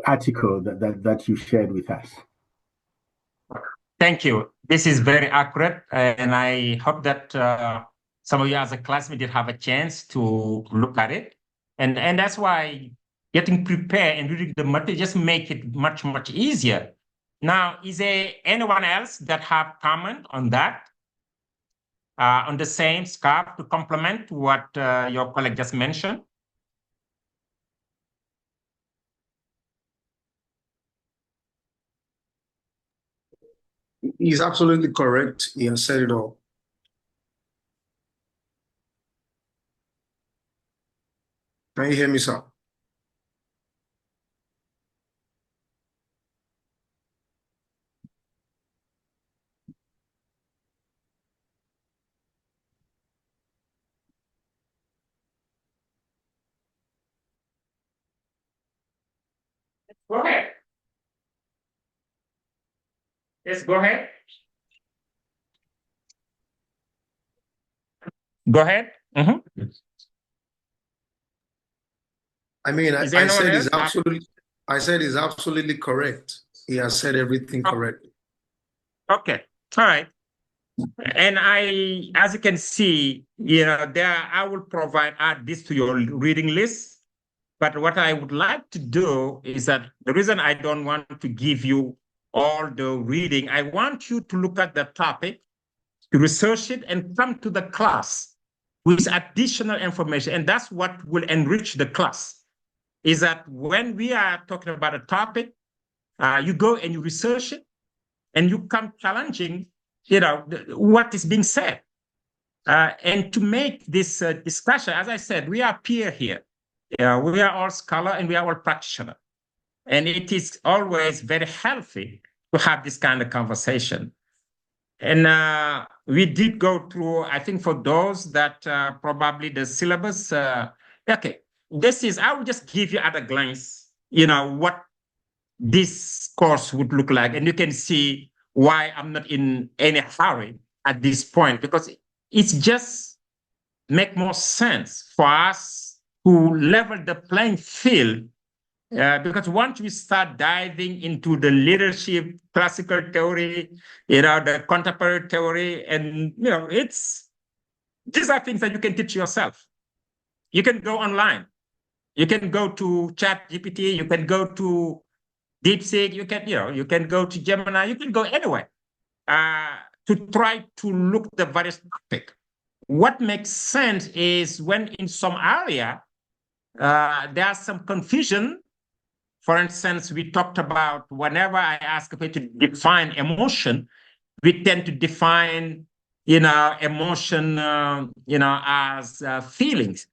article that you shared with us. Thank you. This is very accurate, and I hope that some of you as a classmate did have a chance to look at it. And that's why getting prepared and reading the material just make it much, much easier. Now, is there anyone else that have comment on that, on the same SCARF, to complement what your colleague just mentioned? He's absolutely correct. He has said it all. Can you hear me, sir? Go ahead. Yes, go ahead. Go ahead. I mean, Is there anyone else? I said he's absolutely correct. He has said everything correctly. Okay. All right. And as you can see, I will add this to your reading list. But what I would like to do is that the reason I don't want to give you all the reading, I want you to look at the topic, to research it, and come to the class with additional information. And that's what will enrich the class, is that when we are talking about a topic, you go and you research it, and you come challenging, what is being said. And to make this discussion, as I said, we are peer here. We are all scholars and we are all practitioners. And it is always very healthy to have this kind of conversation. And we did go through, I think for those that probably the syllabus, okay, I will just give you at a glance, what this course would look like. And you can see why I'm not in any hurry at this point, because it's just make more sense for us to level the playing field Because once we start diving into the leadership, classical theory, the contemporary theory, and these are things that you can teach yourself. You can go online. You can go to Chat GPT. You can go to DeepSeek. You can go to Gemini. You can go anywhere to try to look the various topic. What makes sense is when in some area there's some confusion. For instance, we talked about whenever I ask people to define emotion, we tend to define, emotion, as feelings.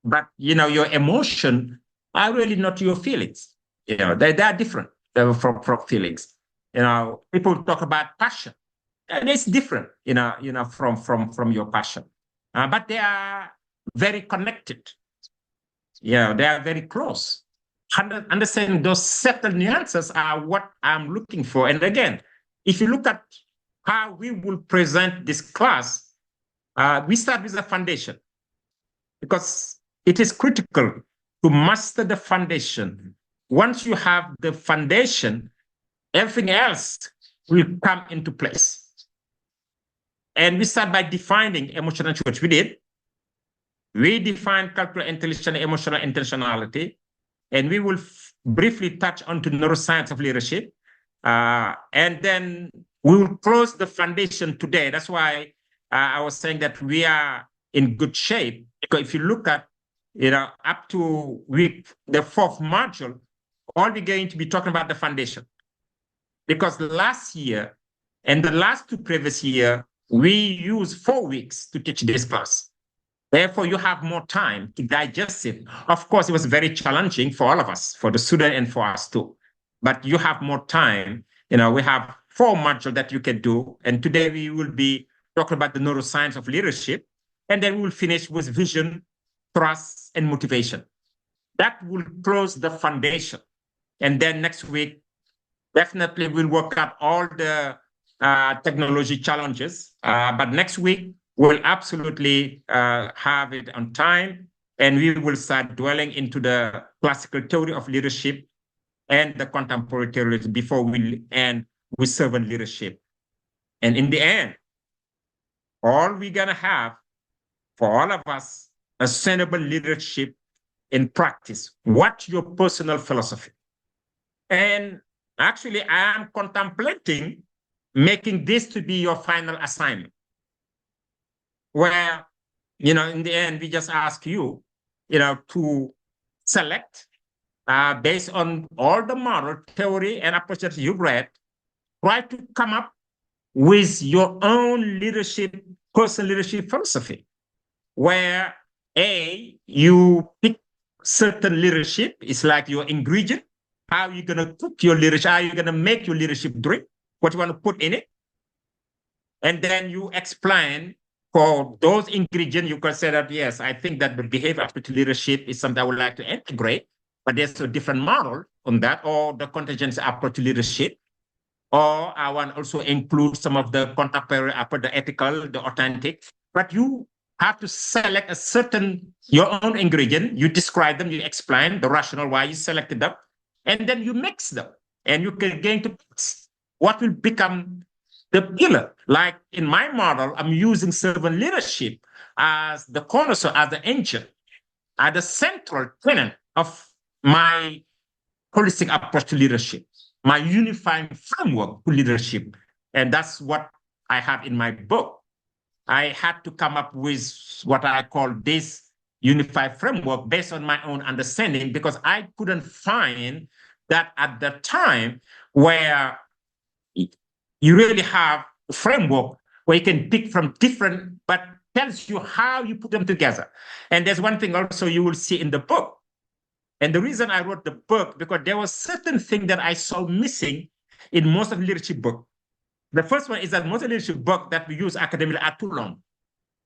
But, your emotion are really not your feelings. They are different from feelings. People talk about passion, and it's different, from your passion. But they are very connected. They are very close. Understanding those subtle nuances are what I'm looking for. And again, if you look at how we will present this class, we start with the foundation, because it is critical to master the foundation. Once you have the foundation, everything else will come into place. And we start by defining emotional which we did. We define cultural intelligence and emotional intentionality. And we will briefly touch on to neuroscience of leadership. And then we will close the foundation today. That's why I was saying that we are in good shape. Because if you look at, up to the 4th module, all we're going to be talking about the foundation. Because last year and the last 2 previous years, we used 4 weeks to teach this class. Therefore, you have more time to digest it. Of course, it was very challenging for all of us, for the student and for us too. But you have more time. We have 4 modules that you can do. And today we will be talking about the neuroscience of leadership. And then we will finish with vision, trust, and motivation. That will close the foundation. And then next week, definitely we'll work out all the technology challenges. But next week, we'll absolutely have it on time, and we will start dwelling into the classical theory of leadership and the contemporary theory before we end with servant leadership. And in the end, all we're going to have for all of us, a sustainable leadership in practice. What's your personal philosophy? And actually, I am contemplating making this to be your final assignment, where, in the end, we just ask you, to select based on all the model, theory, and approach that you've read, try to come up with your own leadership, personal leadership philosophy, where you pick certain leadership. It's like your ingredient. How are you going to cook your leadership? How are you going to make your leadership drink? What you want to put in it? And then you explain for those ingredients. You can say that, yes, I think that the behavior aspect leadership is something I would like to integrate, but there's a different model on that, or the contingency approach to leadership. Or I want also include some of the contemporary approach, the ethical, the authentic. But you have to select your own ingredient. You describe them, you explain the rationale why you selected them, and then you mix them. And you can get into what will become the pillar. Like in my model, I'm using servant leadership as the cornerstone, as the engine, as the central tenet of my holistic approach to leadership, my unifying framework to leadership. And that's what I have in my book. I had to come up with what I call this unified framework based on my own understanding, because I couldn't find that at the time where you really have a framework where you can pick from different, but tells you how you put them together. And there's one thing also you will see in the book. And the reason I wrote the book, because there was certain thing that I saw missing in most of the leadership book. The first one is that most of the leadership book that we use academically are too long.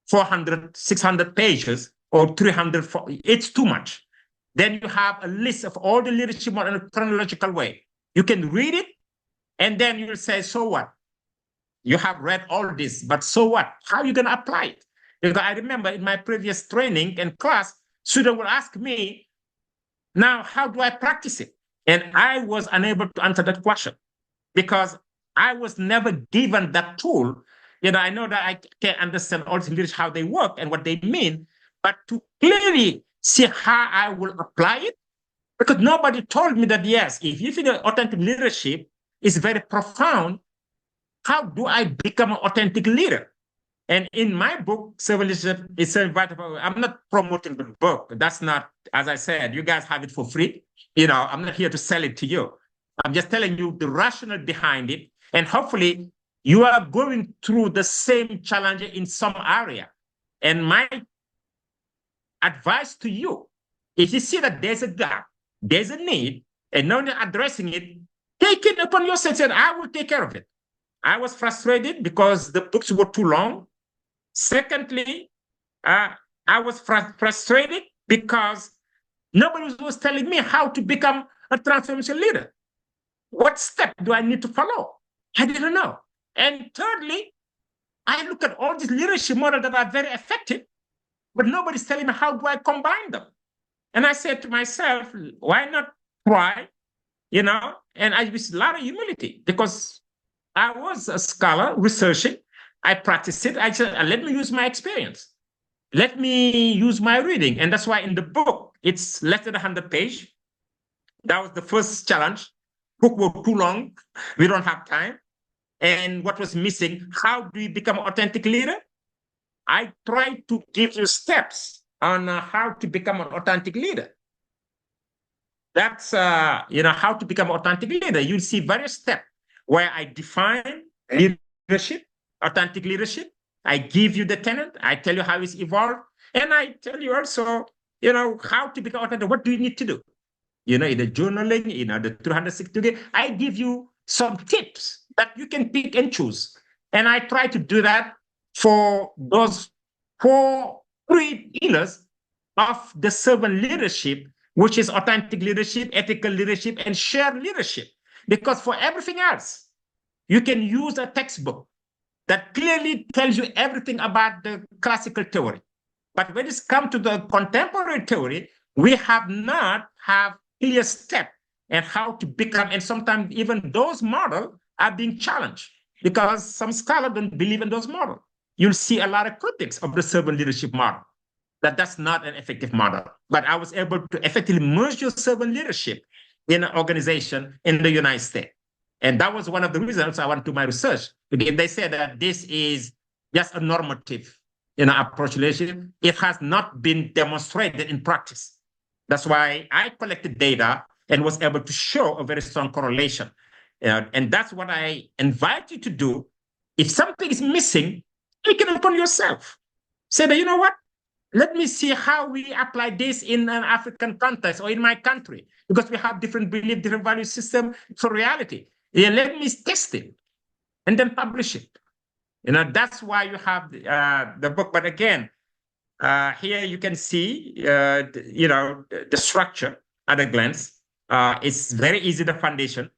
400, 600 pages or 300, it's too much. Then you have a list of all the leadership in a chronological way. You can read it, and then you'll say, so what? You have read all this, but so what? How are you going to apply it? Because I remember in my previous training and class, students will ask me, Now, how do I practice it? And I was unable to answer that question because I was never given that tool. I know that I can understand all the leaders, how they work and what they mean, but to clearly see how I will apply it, because nobody told me that, yes, if you feel authentic leadership is very profound, how do I become an authentic leader? And in my book, Servant Leadership is so vital. I'm not promoting the book. That's not, as I said, you guys have it for free. I'm not here to sell it to you. I'm just telling you the rationale behind it. And hopefully you are going through the same challenge in some area. And my advice to you, if you see that there's a gap, there's a need, and no one addressing it, take it upon yourself and I will take care of it. I was frustrated because the books were too long. Secondly, I was frustrated because nobody was telling me how to become a transformation leader. What step do I need to follow? I didn't know. And thirdly, I look at all these leadership models that are very effective, but nobody's telling me how do I combine them. And I said to myself, why not try, And I with a lot of humility because I was a scholar researching. I practiced it. I said, let me use my experience. Let me use my reading. And that's why in the book, it's less than 100 pages. That was the first challenge. Book was too long. We don't have time. And what was missing, how do you become an authentic leader? I tried to give you steps on how to become an authentic leader. That's, how to become an authentic leader. You'll see various steps where I define leadership, authentic leadership. I give you the tenet. I tell you how it's evolved. And I tell you also, how to become authentic. What do you need to do? In the journaling, the 360 days. I give you some tips that you can pick and choose. And I try to do that for those three pillars of the servant leadership, which is authentic leadership, ethical leadership, and shared leadership. Because for everything else, you can use a textbook that clearly tells you everything about the classical theory. But when it's come to the contemporary theory, we have not have clear step and how to become, and sometimes even those models are being challenged because some scholars don't believe in those models. You'll see a lot of critics of the servant leadership model, that's not an effective model. But I was able to effectively merge your servant leadership in an organization in the United States. And that was one of the reasons I went to my research. Because they said that this is just a normative approach to leadership. It has not been demonstrated in practice. That's why I collected data and was able to show a very strong correlation. And that's what I invite you to do. If something is missing, take it upon yourself. Say that, you know what? Let me see how we apply this in an African context or in my country, because we have different belief, different value system for reality. Let me test it and then publish it. That's why you have the book. But again, here you can see, the structure at a glance. It's very easy, the foundation.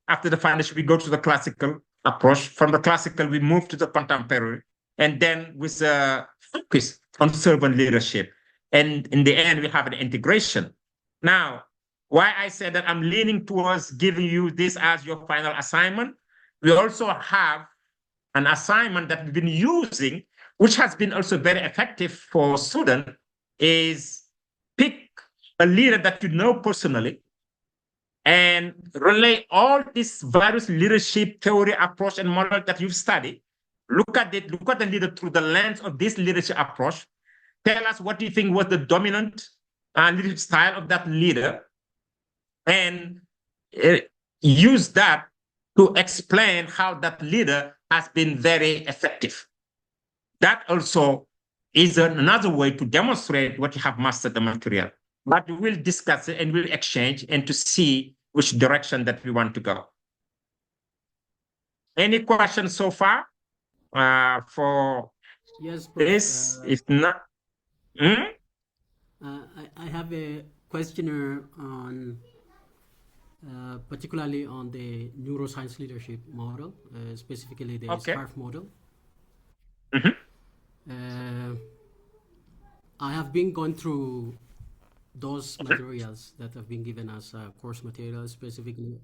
After the foundation, we go to the classical approach. From the classical, we move to the contemporary. And then with a focus on servant leadership. And in the end, we have an integration. Now, why I said that I'm leaning towards giving you this as your final assignment, we also have an assignment that we've been using, which has been also very effective for students, is pick a leader that you know personally and relay all these various leadership theory, approach, and model that you've studied. Look at the leader through the lens of this leadership approach. Tell us what you think was the dominant leadership style of that leader, and use that to explain how that leader has been very effective. That also is another way to demonstrate what you have mastered the material. But we'll discuss it and we'll exchange and to see which direction that we want to go. Any questions so far for Yes, this? If not, I have a questioner on particularly on the neuroscience leadership model, specifically the SCARF model. I have been going through those materials that have been given as course materials, specifically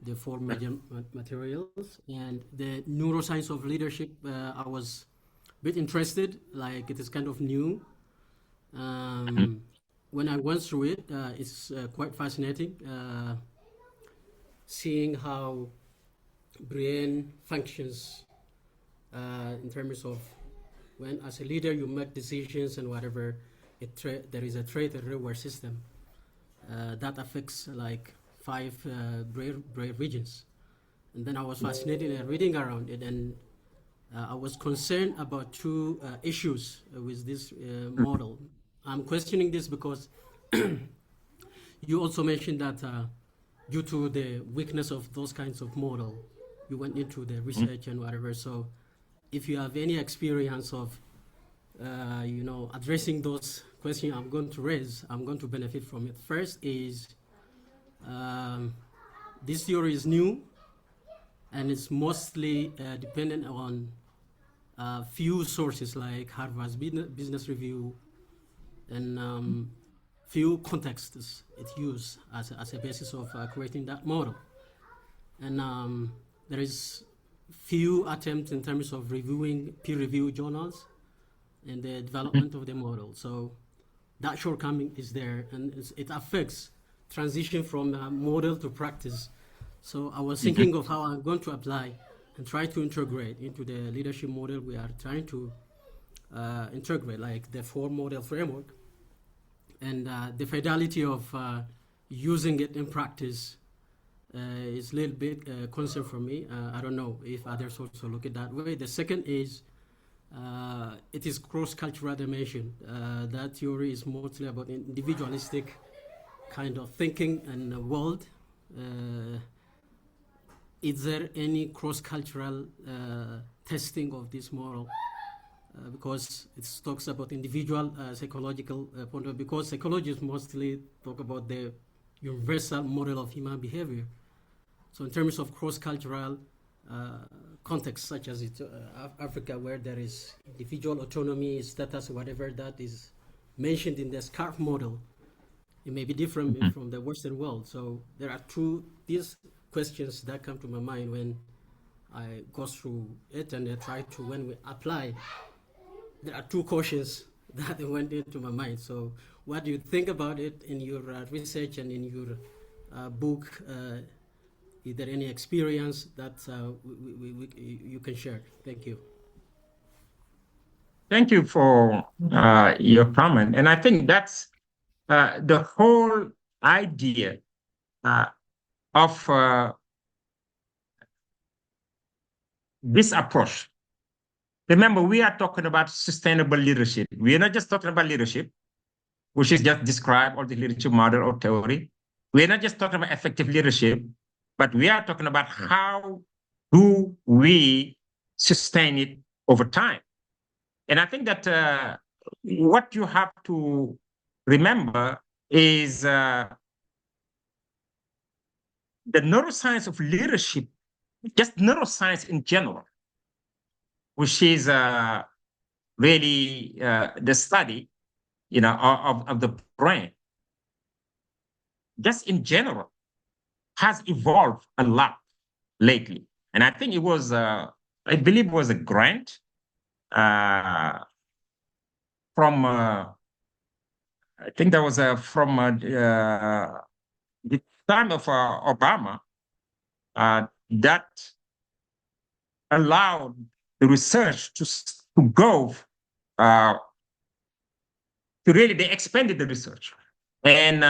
the four major materials, and the neuroscience of leadership. I was a bit interested, like it is kind of new. When I went through it, it's quite fascinating, seeing how brain functions in terms of when, as a leader, you make decisions and whatever. There is a trait and reward system that affects like 5 brain regions, and then I was fascinated in reading around it, and I was concerned about 2 issues with this model. I'm questioning this because you also mentioned that due to the weakness of those kinds of model, you went into the research and whatever. So if you have any experience of addressing those questions I'm going to raise, I'm going to benefit from it. First is this theory is new, and it's mostly dependent on few sources like Harvard's Business Review, and few contexts it used as a basis of creating that model. And there is few attempts in terms of reviewing peer-reviewed journals and the development of the model. So that shortcoming is there, and it affects transition from model to practice. So I was thinking of how I'm going to apply and try to integrate into the leadership model we are trying to integrate, like the 4 model framework, and the fidelity of using it in practice is a little bit concern for me. I don't know if others also look at that way. The second is it is cross-cultural dimension. That theory is mostly about individualistic kind of thinking and world. Is there any cross-cultural testing of this model? Because it talks about individual psychological point of view, because psychologists mostly talk about the universal model of human behavior. So in terms of cross-cultural contexts, such as Africa, where there is individual autonomy, status, whatever that is mentioned in the SCARF model, it may be different from the Western world. So there are these questions that come to my mind when I go through it, and I try to, when we apply, there are 2 cautions that went into my mind. So what do you think about it in your research and in your book? Is there any experience that you can share? Thank you. Thank you for your comment. And I think that's the whole idea of this approach. Remember, we are talking about sustainable leadership. We are not just talking about leadership, which is just describe all the leadership model or theory. We are not just talking about effective leadership, but we are talking about how do we sustain it over time. And I think that what you have to remember is the neuroscience of leadership, just neuroscience in general, which is really the study, of the brain, just in general, has evolved a lot lately. And I think it was, I believe it was a grant from, I think that was from the time of Obama that allowed the research to go to really, they expanded the research, and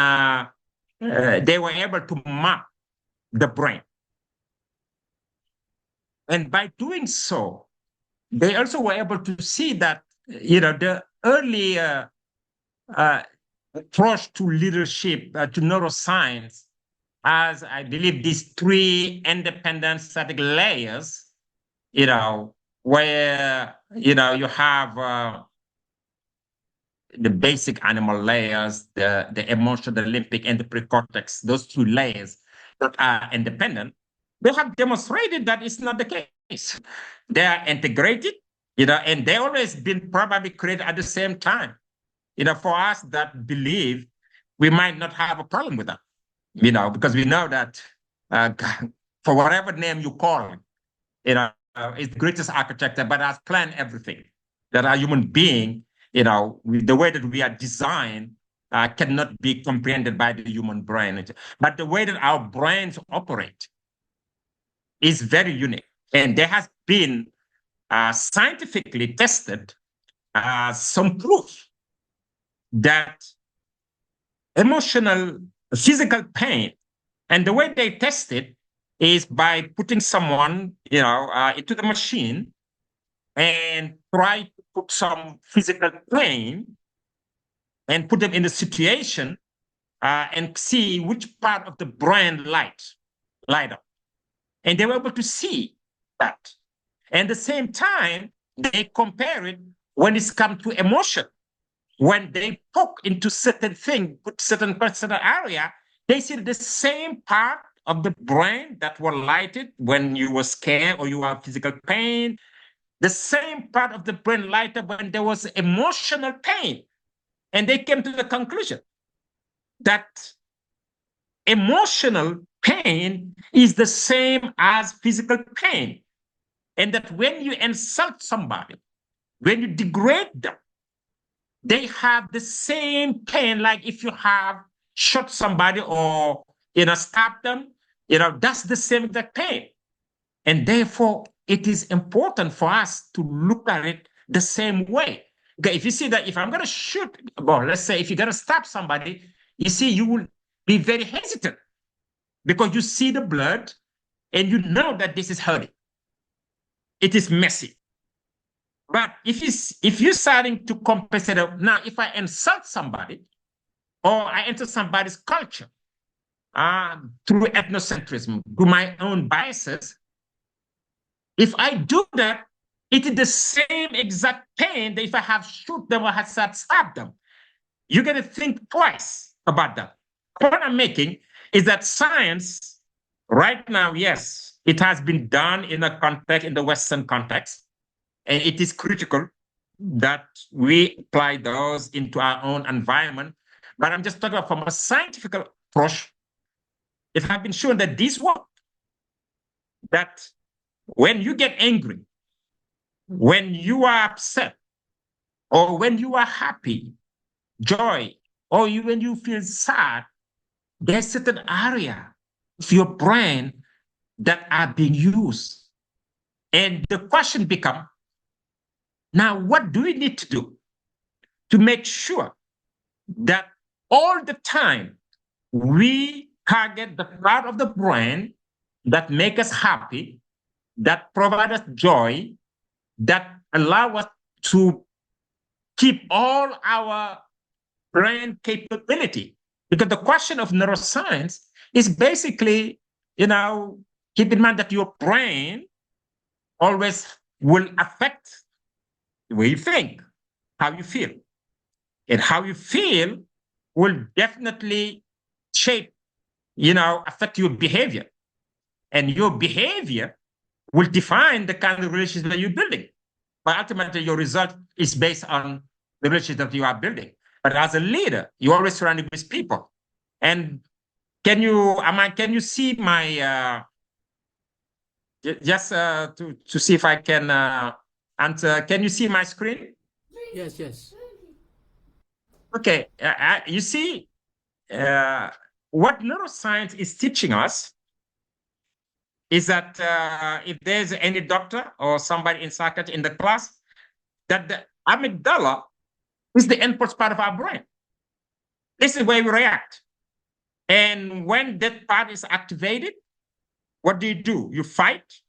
they were able to map the brain. And by doing so, they also were able to see that, the early approach to leadership, to neuroscience, as I believe these 3 independent static layers, where, you have the basic animal layers, the emotional, the limbic, and the precortex, those 2 layers that are independent. They have demonstrated that it's not the case. They are integrated, and they always been probably created at the same time. For us that believe we might not have a problem with that, because we know that for whatever name you call it, is the greatest architect, but has planned everything. That our human being, the way that we are designed cannot be comprehended by the human brain. But the way that our brains operate is very unique. And there has been scientifically tested some proof that physical pain, and the way they test it is by putting someone, into the machine and try to put some physical pain and put them in a situation and see which part of the brain light up. And they were able to see that. And at the same time, they compare it when it's come to emotion. When they poke into certain thing, put certain area, they see the same part of the brain that were lighted when you were scared or you have physical pain. The same part of the brain light up when there was emotional pain. And they came to the conclusion that emotional pain is the same as physical pain. And that when you insult somebody, when you degrade them, they have the same pain, like if you have shot somebody or, stabbed them, that's the same exact pain. And therefore, it is important for us to look at it the same way. Okay, if you see that if I'm going to shoot, well, let's say if you're going to stab somebody, you see, you will be very hesitant because you see the blood and you know that this is hurting. It is messy. But if you're starting to compensate, now if I insult somebody or I enter somebody's culture through ethnocentrism, through my own biases, if I do that, it is the same exact pain that if I have shoot them or have stabbed them. You're going to think twice about that. The point I'm making is that science, right now, yes, it has been done in a context, in the Western context, and it is critical that we apply those into our own environment. But I'm just talking about from a scientific approach. It has been shown that this work, that when you get angry, when you are upset, or when you are happy, joy, or when you feel sad, there's certain area of your brain that are being used. And the question becomes, now what do we need to do to make sure that all the time we target the part of the brain that make us happy, that provide us joy, that allow us to keep all our brain capability? Because the question of neuroscience is basically, keep in mind that your brain always will affect the way you think, how you feel. And how you feel will definitely shape, affect your behavior. And your behavior will define the kind of relationship that you're building. But ultimately, your result is based on the relationship that you are building. But as a leader, you're always surrounded with people. And can you see my, just to see if I can answer, can you see my screen? Yes, yes. Okay, you see, what neuroscience is teaching us is that if there's any doctor or somebody in psychiatry in the class, that the amygdala is the input part of our brain. This is where we react. And when that part is activated, what do? You fight,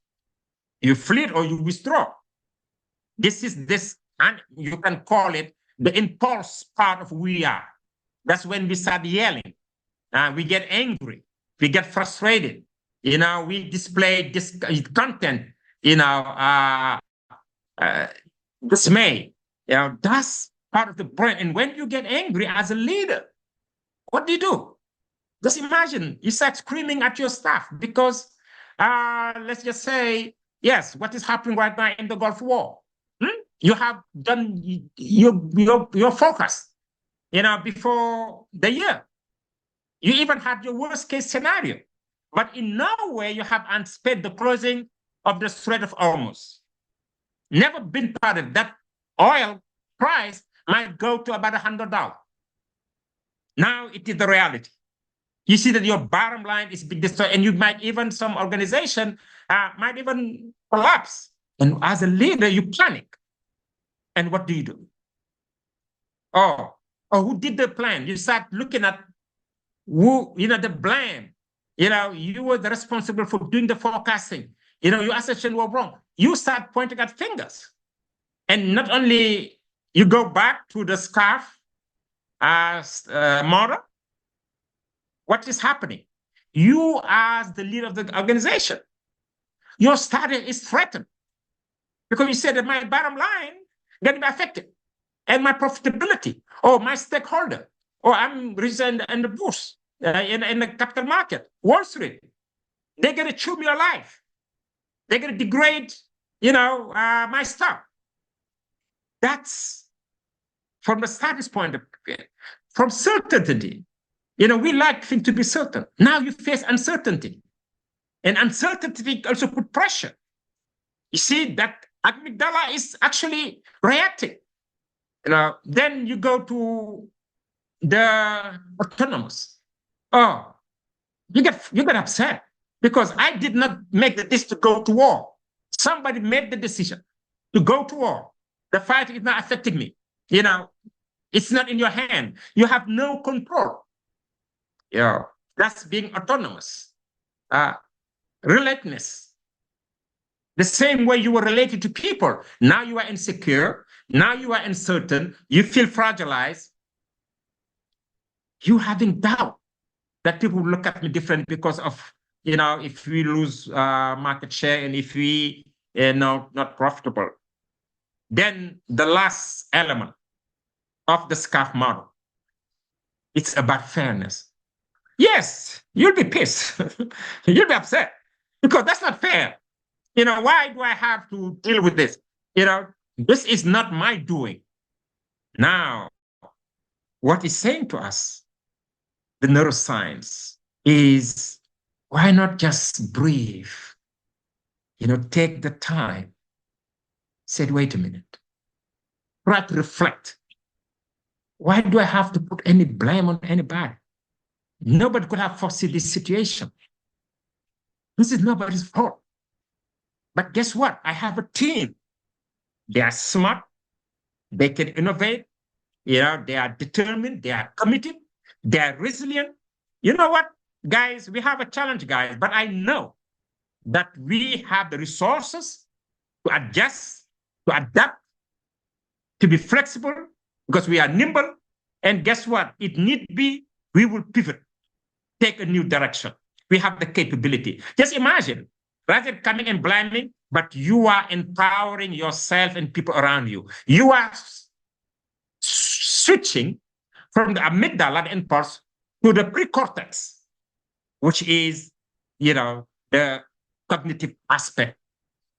you flee, or you withdraw. And you can call it the impulse part of who we are. That's when we start yelling. We get angry. We get frustrated. We display this content, dismay. That's part of the brain. And when you get angry as a leader, what do? Just imagine you start screaming at your staff because, let's just say, yes, what is happening right now in the Gulf War? You have done your focus, before the year. You even had your worst case scenario. But in no way you have anticipated the closing of the Strait of Hormuz. Never been part of that. Oil price might go to about $100. Now it is the reality. You see that your bottom line is being destroyed, and you might even, some organization might even collapse. And as a leader, you panic. And what do? Oh, who did the plan? You start looking at who, the blame. You were the responsible for doing the forecasting. Your assumption were wrong. You start pointing at fingers. And not only you go back to the scarf model, what is happening? You, as the leader of the organization, your status is threatened because you said that my bottom line going to be affected, and my profitability, or my stakeholder, or I'm in the booth, in the capital market, Wall Street. They're going to chew me alive. They're going to degrade, my stock. That's from the status point of view. From certainty, we like things to be certain. Now you face uncertainty. And uncertainty also put pressure. You see that amygdala is actually reacting. Then you go to the autonomous. Oh, you get upset because I did not make the decision to go to war. Somebody made the decision to go to war. The fight is not affecting me. It's not in your hand. You have no control. That's being autonomous. Relentless. The same way you were related to people. Now you are insecure. Now you are uncertain. You feel fragilized. You having doubt that people will look at me different because of, if we lose market share and if we are not profitable. Then the last element of the scarf model, it's about fairness. Yes, you'll be pissed. You'll be upset because that's not fair. Why do I have to deal with this? This is not my doing. Now, what it's saying to us, the neuroscience, is why not just breathe? Take the time. Say, wait a minute. Try to reflect. Why do I have to put any blame on anybody? Nobody could have foreseen this situation. This is nobody's fault. But guess what? I have a team. They are smart. They can innovate. They are determined. They are committed. They are resilient. You know what, guys? We have a challenge, guys. But I know that we have the resources to adjust, to adapt, to be flexible, because we are nimble. And guess what? It need be, we will pivot, take a new direction. We have the capability. Just imagine, rather than coming and blaming, but you are empowering yourself and people around you. You are switching from the amygdala impulse to the precortex, which is, the cognitive aspect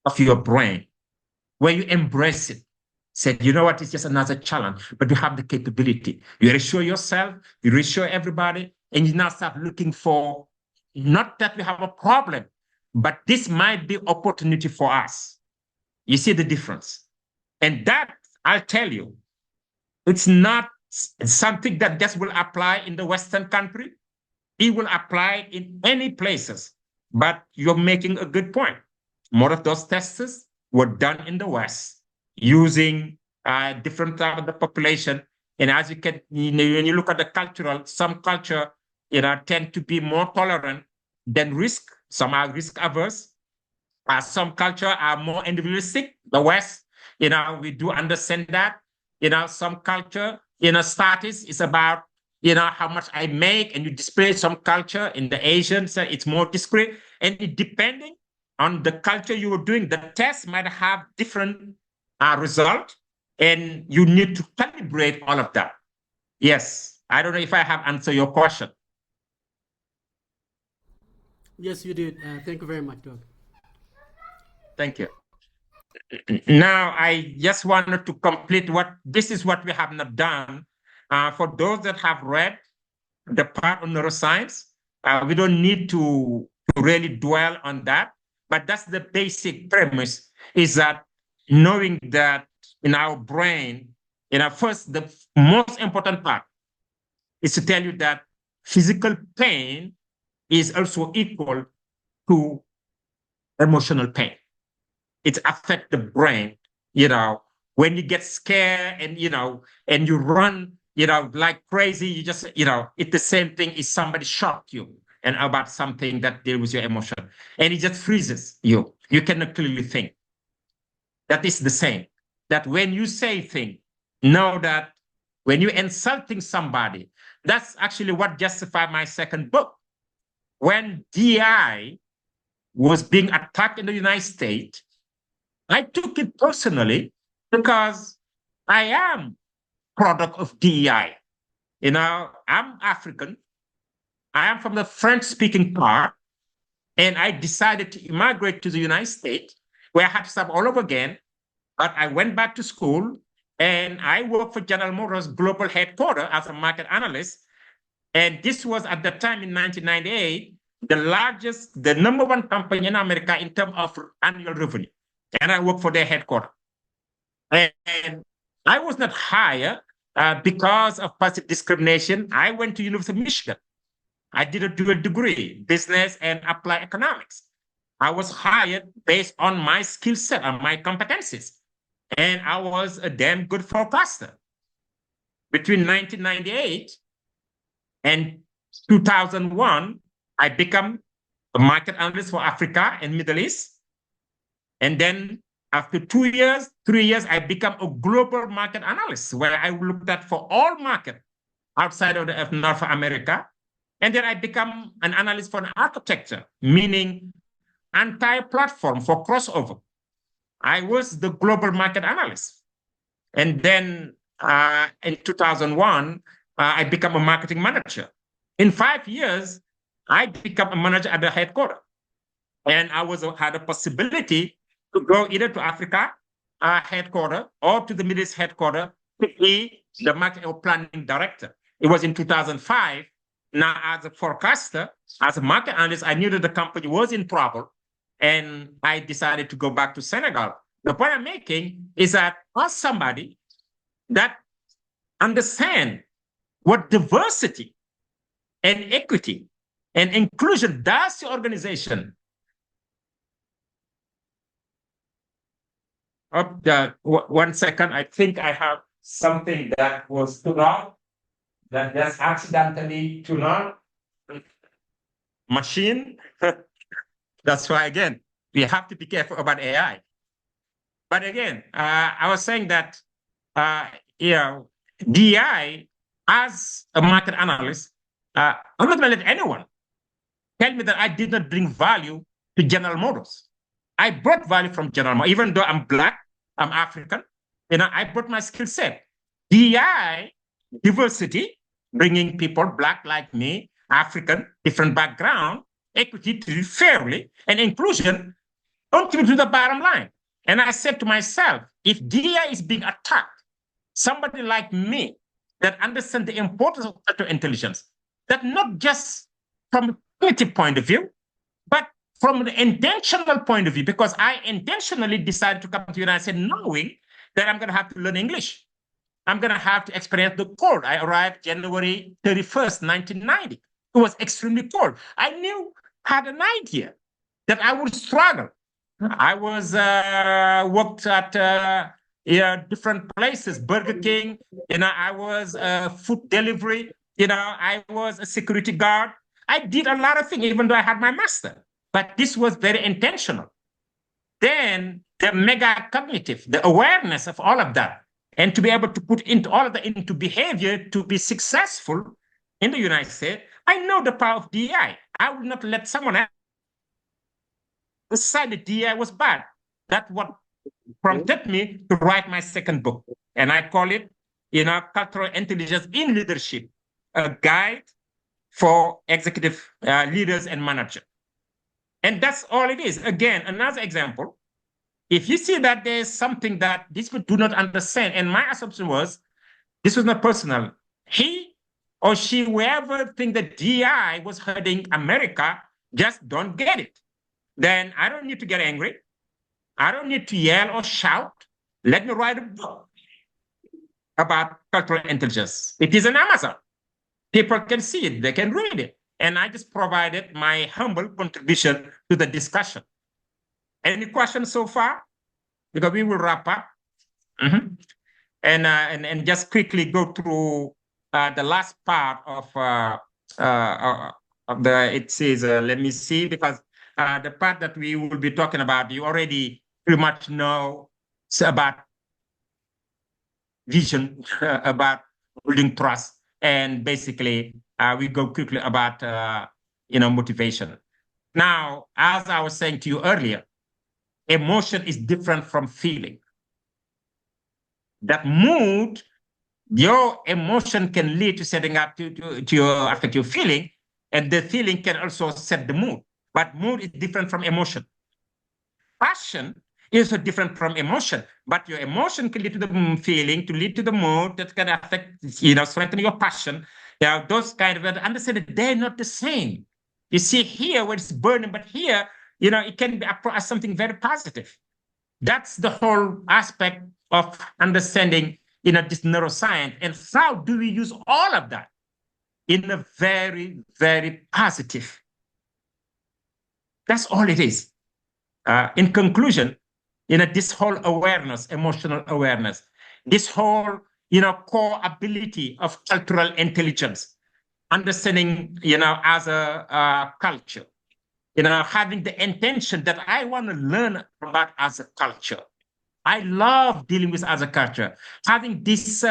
of your brain, where you embrace it. Said, you know what, it's just another challenge, but you have the capability. You reassure yourself, you reassure everybody, and you now start looking for, not that we have a problem, but this might be opportunity for us. You see the difference? And that, I'll tell you, it's not something that just will apply in the Western country. It will apply in any places. But you're making a good point. More of those tests were done in the West using different type of the population. And as you can, when you look at the cultural, some culture, tend to be more tolerant than risk. Some are risk averse. Some culture are more individualistic. The West, we do understand that. Some culture, status is about, how much I make, and you display some culture. In the Asians, it's more discreet. And it, depending on the culture you are doing, the test might have different result, and you need to calibrate all of that. Yes, I don't know if I have answered your question. Yes, you did. Thank you very much, Doug. Thank you. Now, I just wanted to complete this is what we have not done. For those that have read the part on neuroscience. We don't need to really dwell on that, but that's the basic premise, is that knowing that in our brain, first, the most important part is to tell you that physical pain is also equal to emotional pain. It affects the brain, when you get scared and, and you run, like crazy, you just, it's the same thing as somebody shocked you and about something that deals with your emotion. And it just freezes you. You cannot clearly think. That is the same. That when you say things, know that when you're insulting somebody, that's actually what justified my second book. When DI was being attacked in the United States, I took it personally because I am product of DEI. I'm African. I am from the French-speaking part, and I decided to immigrate to the United States, where I had to start all over again. But I went back to school, and I worked for General Motors global headquarters as a market analyst. And this was at the time in 1998, the number one company in America in terms of annual revenue. And I worked for their headquarters. And I was not hired because of passive discrimination. I went to University of Michigan. I did a dual degree, business and applied economics. I was hired based on my skill set and my competencies. And I was a damn good forecaster. Between 1998 and 2001, I became a market analyst for Africa and Middle East. And then after 3 years, I became a global market analyst where I looked at for all markets outside of North America. And then I became an analyst for an architecture, meaning entire platform for crossover. I was the global market analyst. And then in 2001, I became a marketing manager. In 5 years, I became a manager at the headquarters. And I had a possibility to go either to Africa headquarters or to the Middle East headquarters to be the market or planning director. It was in 2005. Now, as a forecaster, as a market analyst, I knew that the company was in trouble, and I decided to go back to Senegal. The point I'm making is that as somebody that understands what diversity and equity and inclusion does to organization. One second, I think I have something that was turned on, that just accidentally turned on. Machine. That's why, again, we have to be careful about AI. But again, I was saying that, DI, as a market analyst, I'm not going to let anyone tell me that I did not bring value to General Motors. I brought value from General Motors, even though I'm Black, I'm African, I brought my skill set. DI, diversity, bringing people Black like me, African, different background, equity, treated fairly, and inclusion, contribute to the bottom line. And I said to myself, if DI is being attacked, somebody like me that understands the importance of artificial intelligence, that not just from a cognitive point of view, but from the intentional point of view, because I intentionally decided to come to the United States knowing that I'm going to have to learn English. I'm going to have to experience the cold. I arrived January 31st, 1990. It was extremely cold. I had an idea that I would struggle. I was worked at different places, Burger King. I was food delivery. I was a security guard. I did a lot of things, even though I had my master. But this was very intentional. Then the mega cognitive, the awareness of all of that, and to be able to put into all of that into behavior to be successful in the United States. I know the power of DEI. I will not let someone else decide that DEI was bad. That's what prompted me to write my second book. And I call it, Cultural Intelligence in Leadership, a guide for executive leaders and managers. And that's all it is. Again, another example. If you see that there's something that these people do not understand, and my assumption was, this was not personal. He or she will ever think that DI was hurting America, just don't get it. Then I don't need to get angry. I don't need to yell or shout. Let me write a book about cultural intelligence. It is on Amazon. People can see it, they can read it. And I just provided my humble contribution to the discussion. Any questions so far? Because we will wrap up. And just quickly go through the last part of it says, let me see, because the part that we will be talking about, you already pretty much know about vision, about building trust, and basically we go quickly about motivation. Now, as I was saying to you earlier, emotion is different from feeling. That mood, your emotion can lead to setting up to your affect your feeling, and the feeling can also set the mood. But mood is different from emotion. Passion is different from emotion, but your emotion can lead to the feeling, to lead to the mood that can affect, strengthen your passion. Those kind of understand that they're not the same. You see here where it's burning, but here, it can be as something very positive. That's the whole aspect of understanding, this neuroscience, and how do we use all of that in a very, very positive. That's all it is. In conclusion, this whole awareness, emotional awareness, this whole, core ability of cultural intelligence, understanding, as a culture, having the intention that I want to learn about as a culture. I love dealing with as a culture. Having this,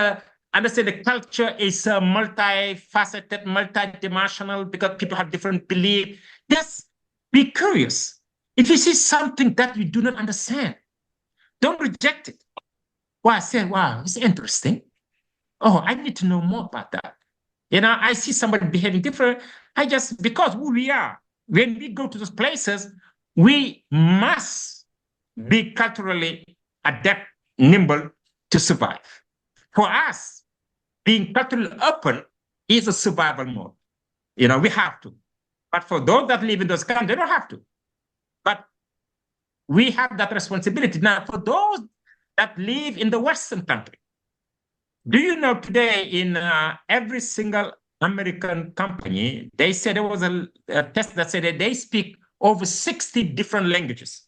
understand the culture is multifaceted, multidimensional, because people have different beliefs. Just be curious. If you see something that you do not understand, don't reject it. Well, I say, wow, it's interesting. Oh, I need to know more about that. I see somebody behaving different. Because who we are, when we go to those places, we must be culturally adept, nimble to survive. For us, being culturally open is a survival mode. We have to. But for those that live in those countries, they don't have to. But we have that responsibility. Now, for those that live in the Western country, do you know today in every single American company, they said there was a test that said that they speak over 60 different languages,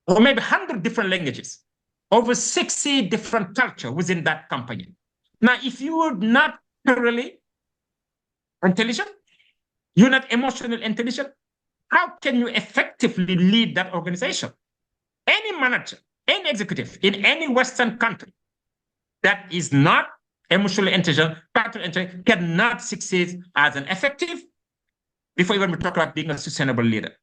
or maybe 100 different languages, over 60 different cultures within that company. Now, if you are not thoroughly intelligent, you're not emotionally intelligent, how can you effectively lead that organization? Any manager, any executive in any Western country that is not emotionally intelligent, cannot succeed as an effective, before even we talk about being a sustainable leader.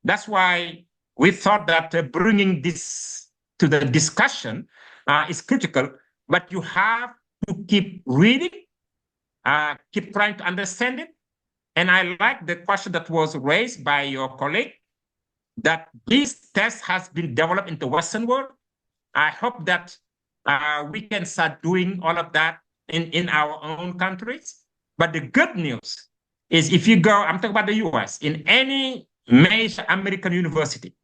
That's why we thought that bringing this to the discussion is critical, but you have to keep reading, keep trying to understand it. And I like the question that was raised by your colleague, that this test has been developed in the Western world. I hope that we can start doing all of that in our own countries. But the good news is if you go, I'm talking about the US, in any major American university,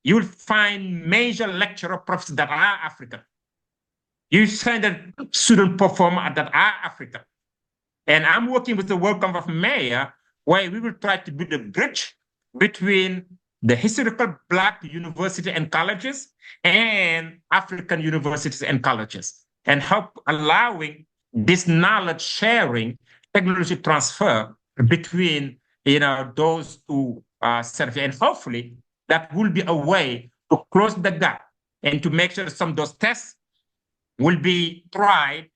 you will find major lecturer professors that are African. You find a student performer that are African. And I'm working with the World Conference of Mayors, where we will try to build a bridge between the historical Black university and colleges and African universities and colleges, and help allowing this knowledge sharing, technology transfer between those two services. And hopefully that will be a way to close the gap and to make sure that some of those tests will be tried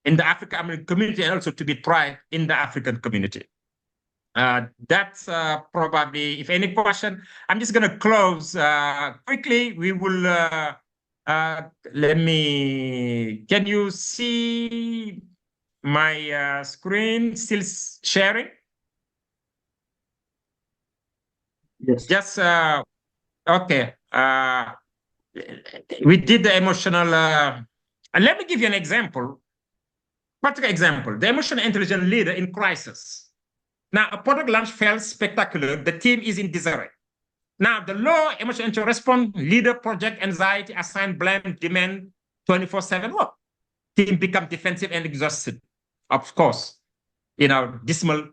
in the African American community and also to be tried in the African community. That's probably, if any question, I'm just going to close quickly. We will, can you see my screen still sharing? Yes. Just, okay. We did the emotional, and let me give you an example. Particular example, the emotional intelligent leader in crisis. Now, a product launch fails spectacular. The team is in disarray. Now, the low emotional intelligence response leader project anxiety, assign blame, demand 24/7 work. Team become defensive and exhausted. Of course, dismal.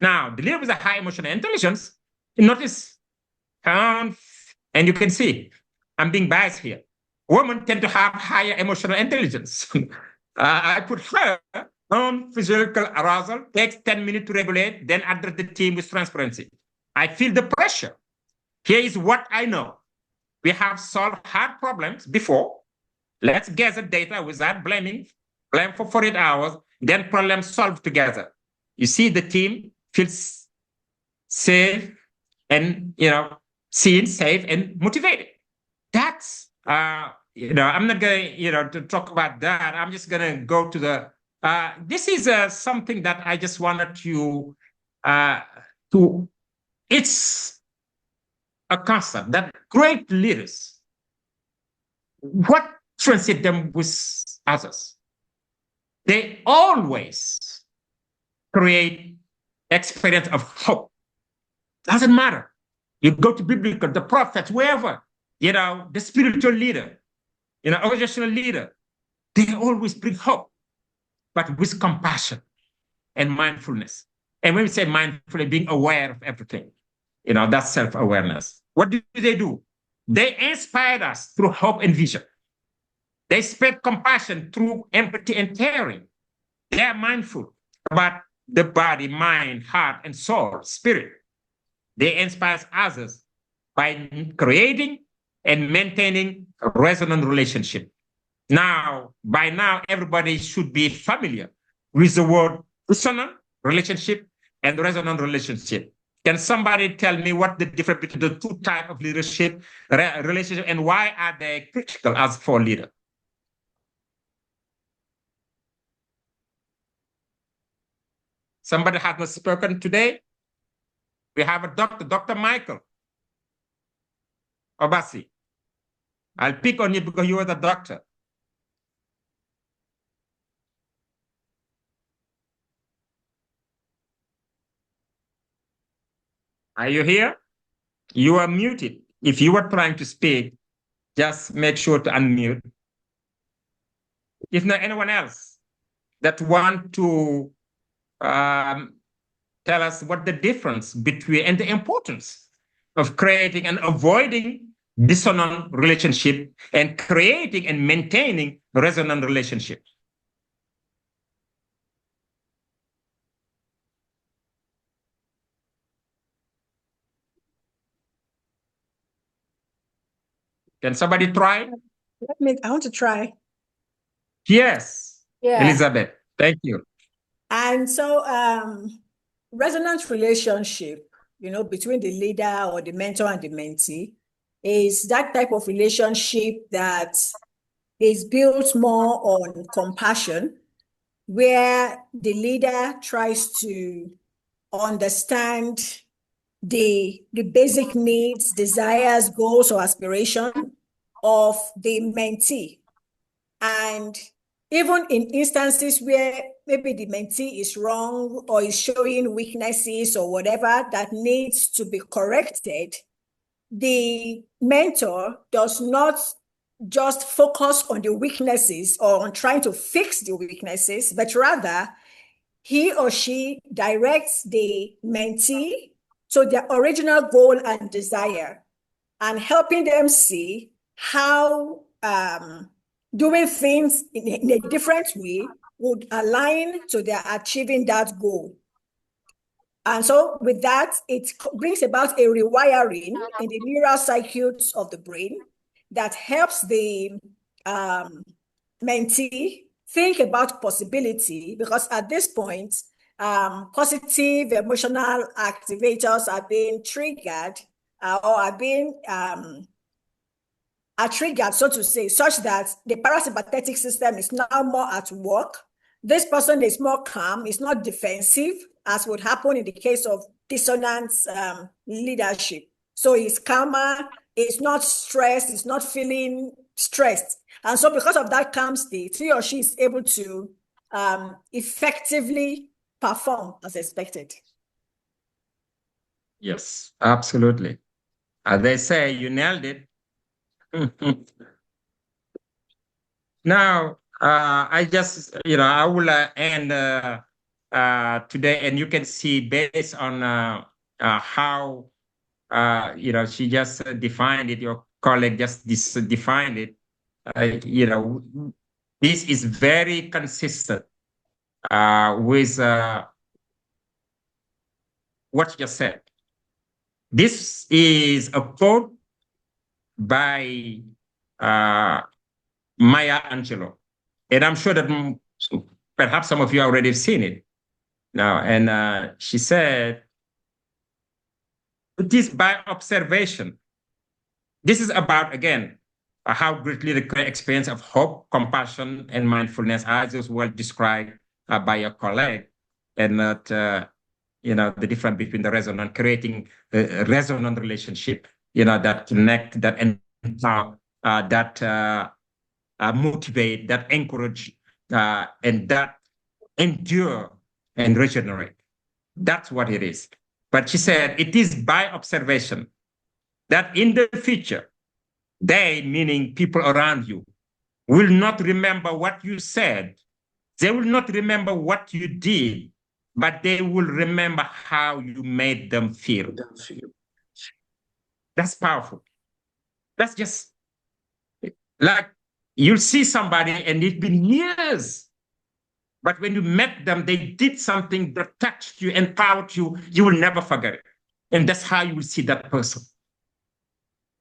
Now, the leader with a high emotional intelligence, you notice, and you can see, I'm being biased here. Women tend to have higher emotional intelligence. I put her on physical arousal, takes 10 minutes to regulate, then address the team with transparency. I feel the pressure. Here is what I know. We have solved hard problems before. Let's gather data without blame for 48 hours, then problem solved together. You see the team feels safe and, seen, safe, and motivated. That's, I'm not going to talk about that. I'm just going to go to the, this is something that I just wanted it's a concept that great leaders, what transit them with others? They always create experience of hope. Doesn't matter. You go to biblical, the prophets, wherever, the spiritual leader, organizational leader, they always bring hope, but with compassion and mindfulness. And when we say mindfulness, being aware of everything, that's self-awareness. What do? They inspired us through hope and vision. They spread compassion through empathy and caring. They are mindful about the body, mind, heart, and soul, spirit. They inspire others by creating and maintaining a resonant relationship. Now, by now, everybody should be familiar with the word resonant relationship and resonant relationship. Can somebody tell me what the difference between the two types of leadership, relationship, and why are they critical as for leader? Somebody has not spoken today. We have a doctor, Dr. Michael Obasi. I'll pick on you because you are the doctor. Are you here? You are muted. If you are trying to speak, just make sure to unmute. If not anyone else that want to tell us what the difference between and the importance of creating and avoiding dissonant relationship and creating and maintaining resonant relationships. Can somebody try? I want to try. Yes. Yeah. Elizabeth, thank you. And so resonant relationship, between the leader or the mentor and the mentee is that type of relationship that is built more on compassion, where the leader tries to understand the basic needs, desires, goals, or aspiration of the mentee. And even in instances where maybe the mentee is wrong or is showing weaknesses or whatever that needs to be corrected, the mentor does not just focus on the weaknesses or on trying to fix the weaknesses, but rather he or she directs the mentee to their original goal and desire and helping them see how doing things in a different way would align to their achieving that goal. And so with that, it brings about a rewiring in the neural circuits of the brain that helps the mentee think about possibility, because at this point, positive emotional activators are being triggered or are being are triggered, so to say, such that the parasympathetic system is now more at work. This person is more calm, is not defensive, as would happen in the case of dissonant leadership. So he's calmer, he's not stressed, he's not feeling stressed. And so because of that calm state, he or she is able to effectively perform as expected. Yes, absolutely. As they say, you nailed it. Now, I just, I will end today, and you can see based on how, she just defined it, your colleague just defined it, this is very consistent with what you just said. This is a quote by Maya Angelou. And I'm sure that perhaps some of you already have seen it now. And she said, it is by observation. This is about, again, how greatly the experience of hope, compassion, and mindfulness, as was well described by your colleague, and that, the difference between the resonant, creating a resonant relationship, that connect, that empower, that motivate, that encourage, and that endure and regenerate. That's what it is. But she said, it is by observation that in the future, they, meaning people around you, will not remember what you said. They will not remember what you did, but they will remember how you made them feel. That's powerful. That's just like you'll see somebody and it's been years, but when you met them, they did something that touched you, empowered you, you will never forget it. And that's how you will see that person.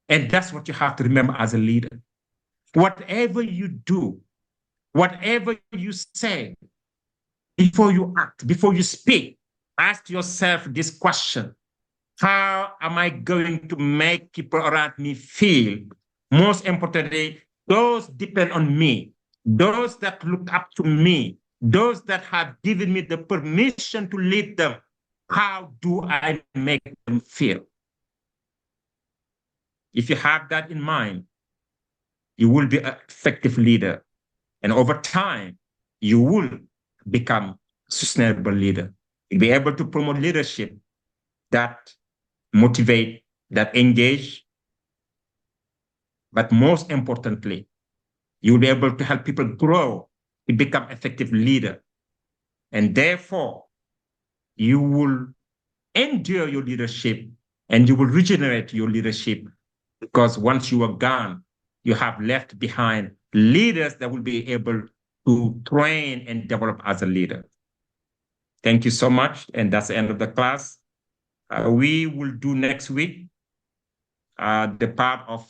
And that's what you have to remember as a leader. Whatever you do, whatever you say, before you act, before you speak, ask yourself this question: how am I going to make people around me feel? Most importantly, those depend on me, those that look up to me, those that have given me the permission to lead them. How do I make them feel? If you have that in mind, you will be an effective leader. And over time, you will become a sustainable leader. You'll be able to promote leadership that motivate, that engage. But most importantly, you'll be able to help people grow to become effective leader. And therefore, you will endure your leadership and you will regenerate your leadership, because once you are gone, you have left behind leaders that will be able to train and develop as a leader. Thank you so much. And that's the end of the class. We will do next week the part of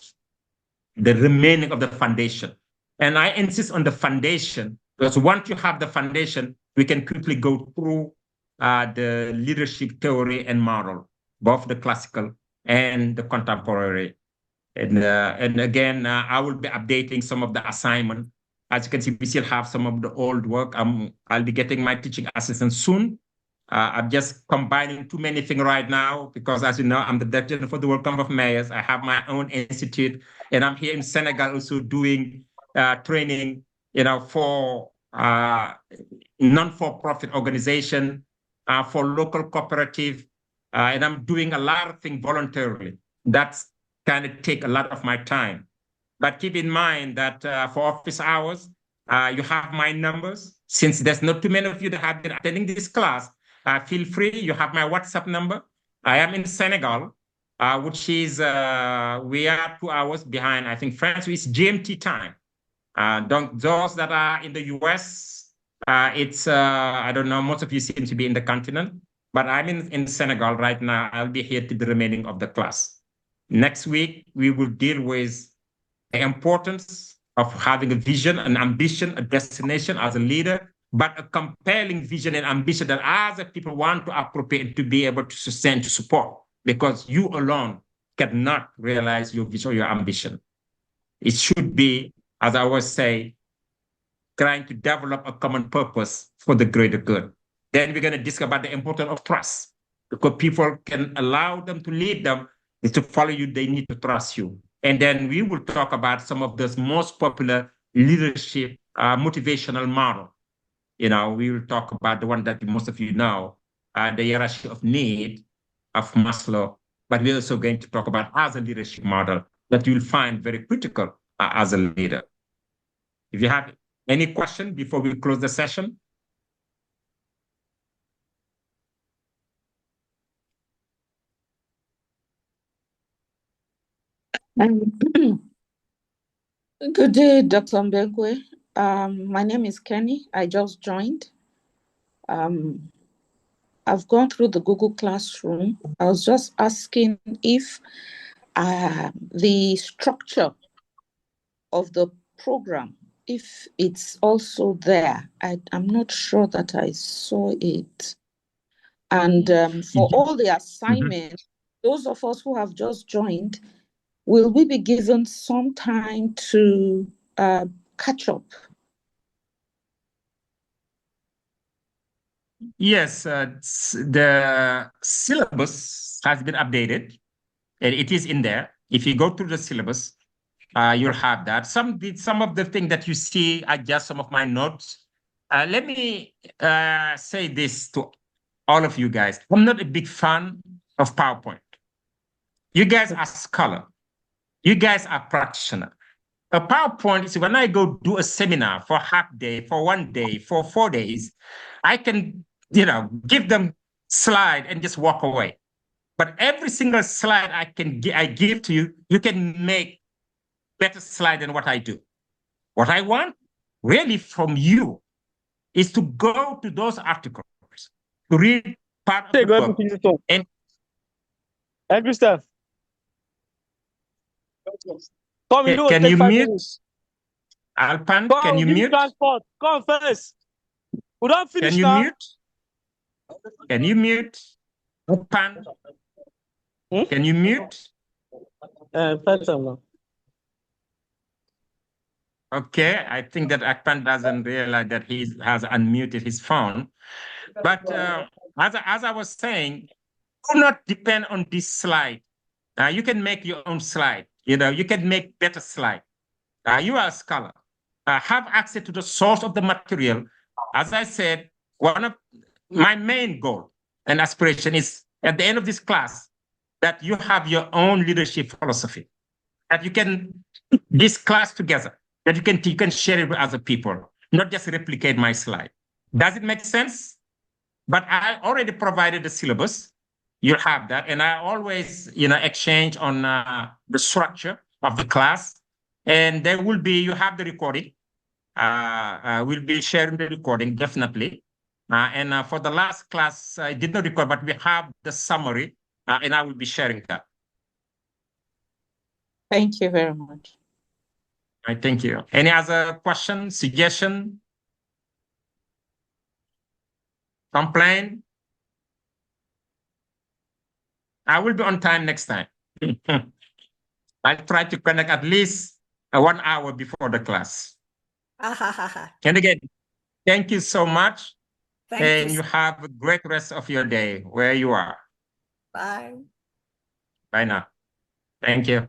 the remaining of the foundation. And I insist on the foundation, because once you have the foundation, we can quickly go through the leadership theory and model, both the classical and the contemporary. And again, I will be updating some of the assignment. As you can see, we still have some of the old work. I'll be getting my teaching assistant soon. I'm just combining too many things right now because, as you know, I'm the director for the World Cup of Mayors. I have my own institute, and I'm here in Senegal also doing training, for non-for-profit organization, for local cooperative, and I'm doing a lot of things voluntarily. That's kind of take a lot of my time. But keep in mind that for office hours, you have my numbers. Since there's not too many of you that have been attending this class, feel free. You have my WhatsApp number. I am in Senegal, which is, we are 2 hours behind, I think, France, is GMT time. Those that are in the US, it's, I don't know, most of you seem to be in the continent, but I'm in Senegal right now. I'll be here to the remaining of the class. Next week, we will deal with the importance of having a vision, an ambition, a destination as a leader, but a compelling vision and ambition that other people want to appropriate to be able to sustain, to support, because you alone cannot realize your vision or your ambition. It should be, as I always say, trying to develop a common purpose for the greater good. Then we're going to discuss about the importance of trust, because people can allow them to lead them, is to follow you, they need to trust you. And then we will talk about some of the most popular leadership motivational model, we will talk about the one that most of you know, the hierarchy of need of Maslow, but we're also going to talk about as a leadership model that you'll find very critical as a leader. If you have any question before we close the session? Good day, Dr. Mbegwe. My name is Kenny. I just joined. I've gone through the Google Classroom. I was just asking if the structure of the program, if it's also there. I'm not sure that I saw it. And for all the assignments, those of us who have just joined, will we be given some time to catch up? Yes, the syllabus has been updated, and it is in there. If you go through the syllabus, you'll have that. Some of the things that you see are just some of my notes. Let me say this to all of you guys. I'm not a big fan of PowerPoint. You guys are scholar. You guys are practitioner. A PowerPoint is when I go do a seminar for half day, for 1 day, for 4 days, I can, give them slide and just walk away. But every single slide I give to you, you can make better slide than what I do. What I want really from you is to go to those articles, to read part of the book. And Christoph, come, you know, can take you 5 mute? minutes. Alpan, Come, can you give mute? transport. Come first. We don't finish Can you now. mute? Can you mute? Alpan, can you mute? Okay, I think that Akpan doesn't realize that he has unmuted his phone. But as I was saying, do not depend on this slide. You can make your own slide. You can make better slide. You are a scholar. Have access to the source of the material. As I said, one of my main goal and aspiration is at the end of this class that you have your own leadership philosophy, that you can this class together, that you can share it with other people, not just replicate my slide. Does it make sense? But I already provided the syllabus. You have that, and I always, exchange on the structure of the class, and there will be. You have the recording. We'll be sharing the recording definitely. And for the last class, I did not record, but we have the summary, and I will be sharing that. Thank you very much. I thank you. Any other question, suggestion, complaint? I will be on time next time. I'll try to connect at least 1 hour before the class. And again, thank you so much. And you have a great rest of your day where you are. Bye. Bye now. Thank you.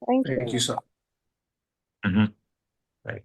Thank you. sir. Bye.